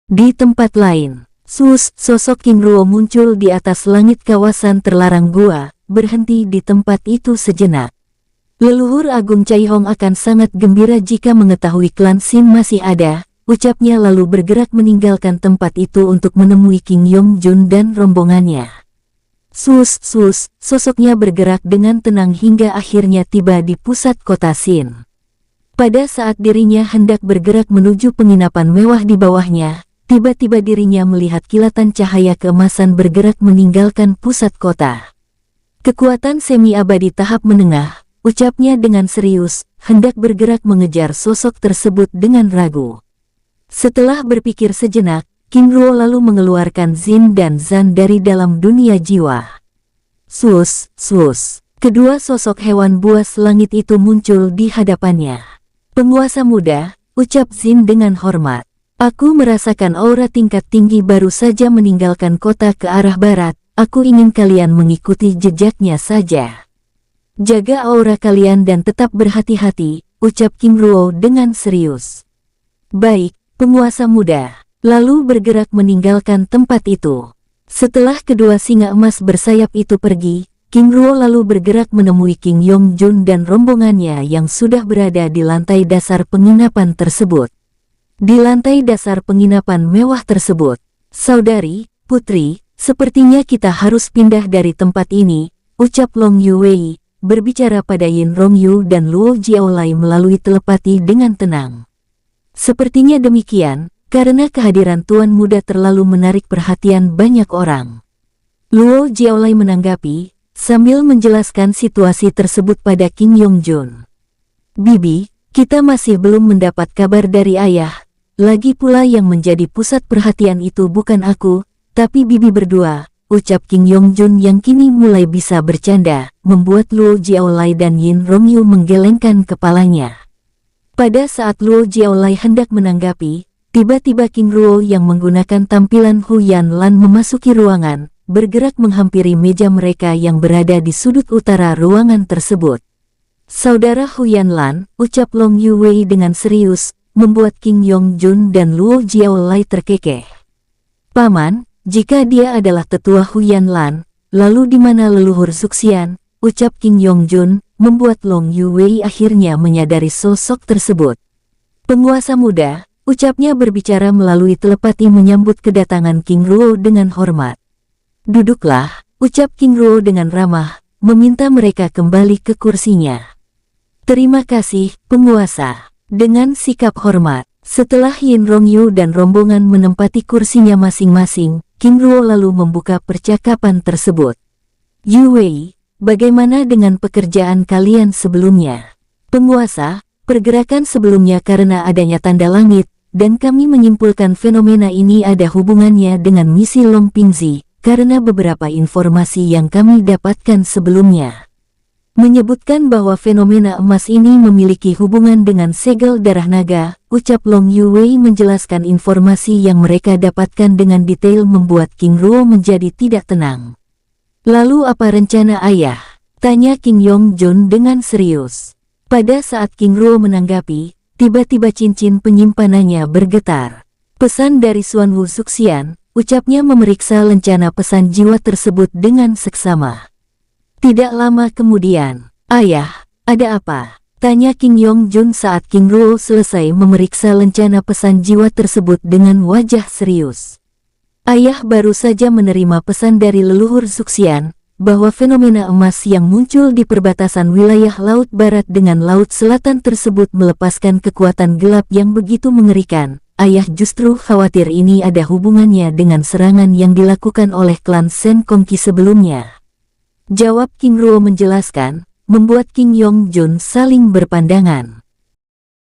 Di tempat lain, sosok King Ruo muncul di atas langit kawasan terlarang gua, berhenti di tempat itu sejenak. Leluhur Agung Cai Hong akan sangat gembira jika mengetahui klan Xin masih ada, ucapnya lalu bergerak meninggalkan tempat itu untuk menemui King Yong Jun dan rombongannya. Sosoknya bergerak dengan tenang hingga akhirnya tiba di pusat kota Xin. Pada saat dirinya hendak bergerak menuju penginapan mewah di bawahnya, tiba-tiba dirinya melihat kilatan cahaya keemasan bergerak meninggalkan pusat kota. Kekuatan semi-abadi tahap menengah, ucapnya dengan serius, hendak bergerak mengejar sosok tersebut dengan ragu. Setelah berpikir sejenak, King Ruo lalu mengeluarkan Xin dan Zan dari dalam dunia jiwa. Kedua sosok hewan buas langit itu muncul di hadapannya. Penguasa muda, ucap Xin dengan hormat. Aku merasakan aura tingkat tinggi baru saja meninggalkan kota ke arah barat, aku ingin kalian mengikuti jejaknya saja. Jaga aura kalian dan tetap berhati-hati, ucap King Ruo dengan serius. Baik, penguasa muda, lalu bergerak meninggalkan tempat itu. Setelah kedua singa emas bersayap itu pergi, King Ruo lalu bergerak menemui King Yong Jun dan rombongannya yang sudah berada di lantai dasar penginapan tersebut. Di lantai dasar penginapan mewah tersebut, saudari, putri, sepertinya kita harus pindah dari tempat ini, ucap Long Yuwei, berbicara pada Yin Rongyu dan Luo Jiaolai melalui telepati dengan tenang. Sepertinya demikian, karena kehadiran tuan muda terlalu menarik perhatian banyak orang. Luo Jiaolai menanggapi, sambil menjelaskan situasi tersebut pada King Yong Jun. Bibi, kita masih belum mendapat kabar dari ayah, lagi pula yang menjadi pusat perhatian itu bukan aku, tapi bibi berdua, ucap King Yong Jun yang kini mulai bisa bercanda, membuat Luo Jiaolai dan Yin Rongyu menggelengkan kepalanya. Pada saat Luo Jiaolai hendak menanggapi, tiba-tiba King Ruo yang menggunakan tampilan Hu Yan Lan memasuki ruangan, bergerak menghampiri meja mereka yang berada di sudut utara ruangan tersebut. Saudara Huyan Lan, ucap Long Yuwei dengan serius, membuat King Yongjun dan Luo Jiaolai terkekeh. Paman, jika dia adalah tetua Huyan Lan, lalu di mana leluhur Zuxian, ucap King Yongjun, membuat Long Yuwei akhirnya menyadari sosok tersebut. Penguasa muda, ucapnya berbicara melalui telepati menyambut kedatangan King Ruo dengan hormat. Duduklah, ucap King Ruo dengan ramah, meminta mereka kembali ke kursinya. Terima kasih, penguasa. Dengan sikap hormat, setelah Yin Rongyu dan rombongan menempati kursinya masing-masing, King Ruo lalu membuka percakapan tersebut. Yu Wei, bagaimana dengan pekerjaan kalian sebelumnya? Penguasa, pergerakan sebelumnya karena adanya tanda langit, dan kami menyimpulkan fenomena ini ada hubungannya dengan misi Long Pingzi, karena beberapa informasi yang kami dapatkan sebelumnya menyebutkan bahwa fenomena emas ini memiliki hubungan dengan segel darah naga, ucap Long Yuwei menjelaskan informasi yang mereka dapatkan dengan detail membuat King Ruo menjadi tidak tenang. Lalu apa rencana ayah? Tanya King Yongjun dengan serius. Pada saat King Ruo menanggapi, tiba-tiba cincin penyimpanannya bergetar. Pesan dari Xuan Wu Zuxian, ucapnya memeriksa lencana pesan jiwa tersebut dengan seksama. Tidak lama kemudian, ayah, ada apa? Tanya King Yongjun saat King Ruo selesai memeriksa lencana pesan jiwa tersebut dengan wajah serius. Ayah baru saja menerima pesan dari leluhur Zuxian, bahwa fenomena emas yang muncul di perbatasan wilayah Laut Barat dengan Laut Selatan tersebut melepaskan kekuatan gelap yang begitu mengerikan. Ayah justru khawatir ini ada hubungannya dengan serangan yang dilakukan oleh klan Sen Kongqi sebelumnya. Jawab King Ruo menjelaskan, membuat King Yongjun saling berpandangan.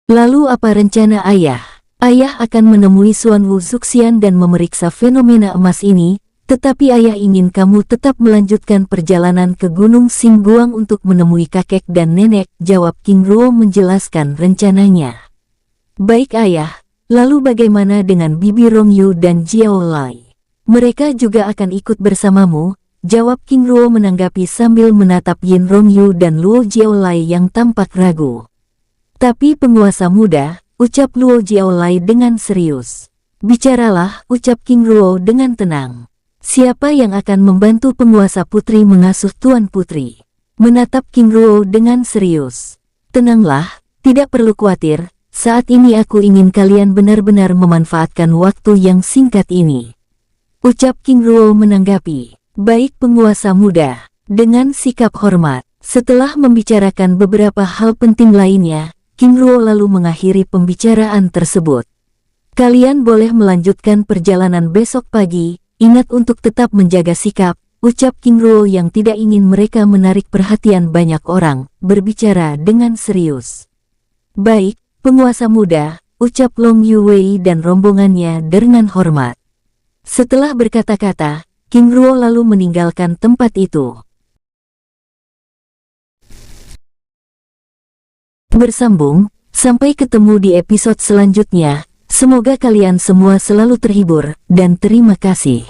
Lalu apa rencana ayah? Ayah akan menemui Xuan Wu Zuxian dan memeriksa fenomena emas ini, tetapi ayah ingin kamu tetap melanjutkan perjalanan ke Gunung Xingguang untuk menemui kakek dan nenek, jawab King Ruo menjelaskan rencananya. Baik ayah, lalu bagaimana dengan Bibi Rongyu dan Jiaolai? Mereka juga akan ikut bersamamu, jawab King Ruo menanggapi sambil menatap Yin Rongyu dan Luo Jiaolai yang tampak ragu. Tapi penguasa muda, ucap Luo Jiaolai dengan serius. Bicaralah, ucap King Ruo dengan tenang. Siapa yang akan membantu penguasa putri mengasuh Tuan Putri? Menatap King Ruo dengan serius. Tenanglah, tidak perlu khawatir, saat ini aku ingin kalian benar-benar memanfaatkan waktu yang singkat ini. Ucap King Ruo menanggapi. Baik penguasa muda, dengan sikap hormat, setelah membicarakan beberapa hal penting lainnya, King Ruo lalu mengakhiri pembicaraan tersebut. Kalian boleh melanjutkan perjalanan besok pagi, ingat untuk tetap menjaga sikap, ucap King Ruo yang tidak ingin mereka menarik perhatian banyak orang, berbicara dengan serius. Baik, penguasa muda, ucap Long Yuwei dan rombongannya dengan hormat. Setelah berkata-kata, King Ruo lalu meninggalkan tempat itu. Bersambung, sampai ketemu di episode selanjutnya. Semoga kalian semua selalu terhibur, dan terima kasih.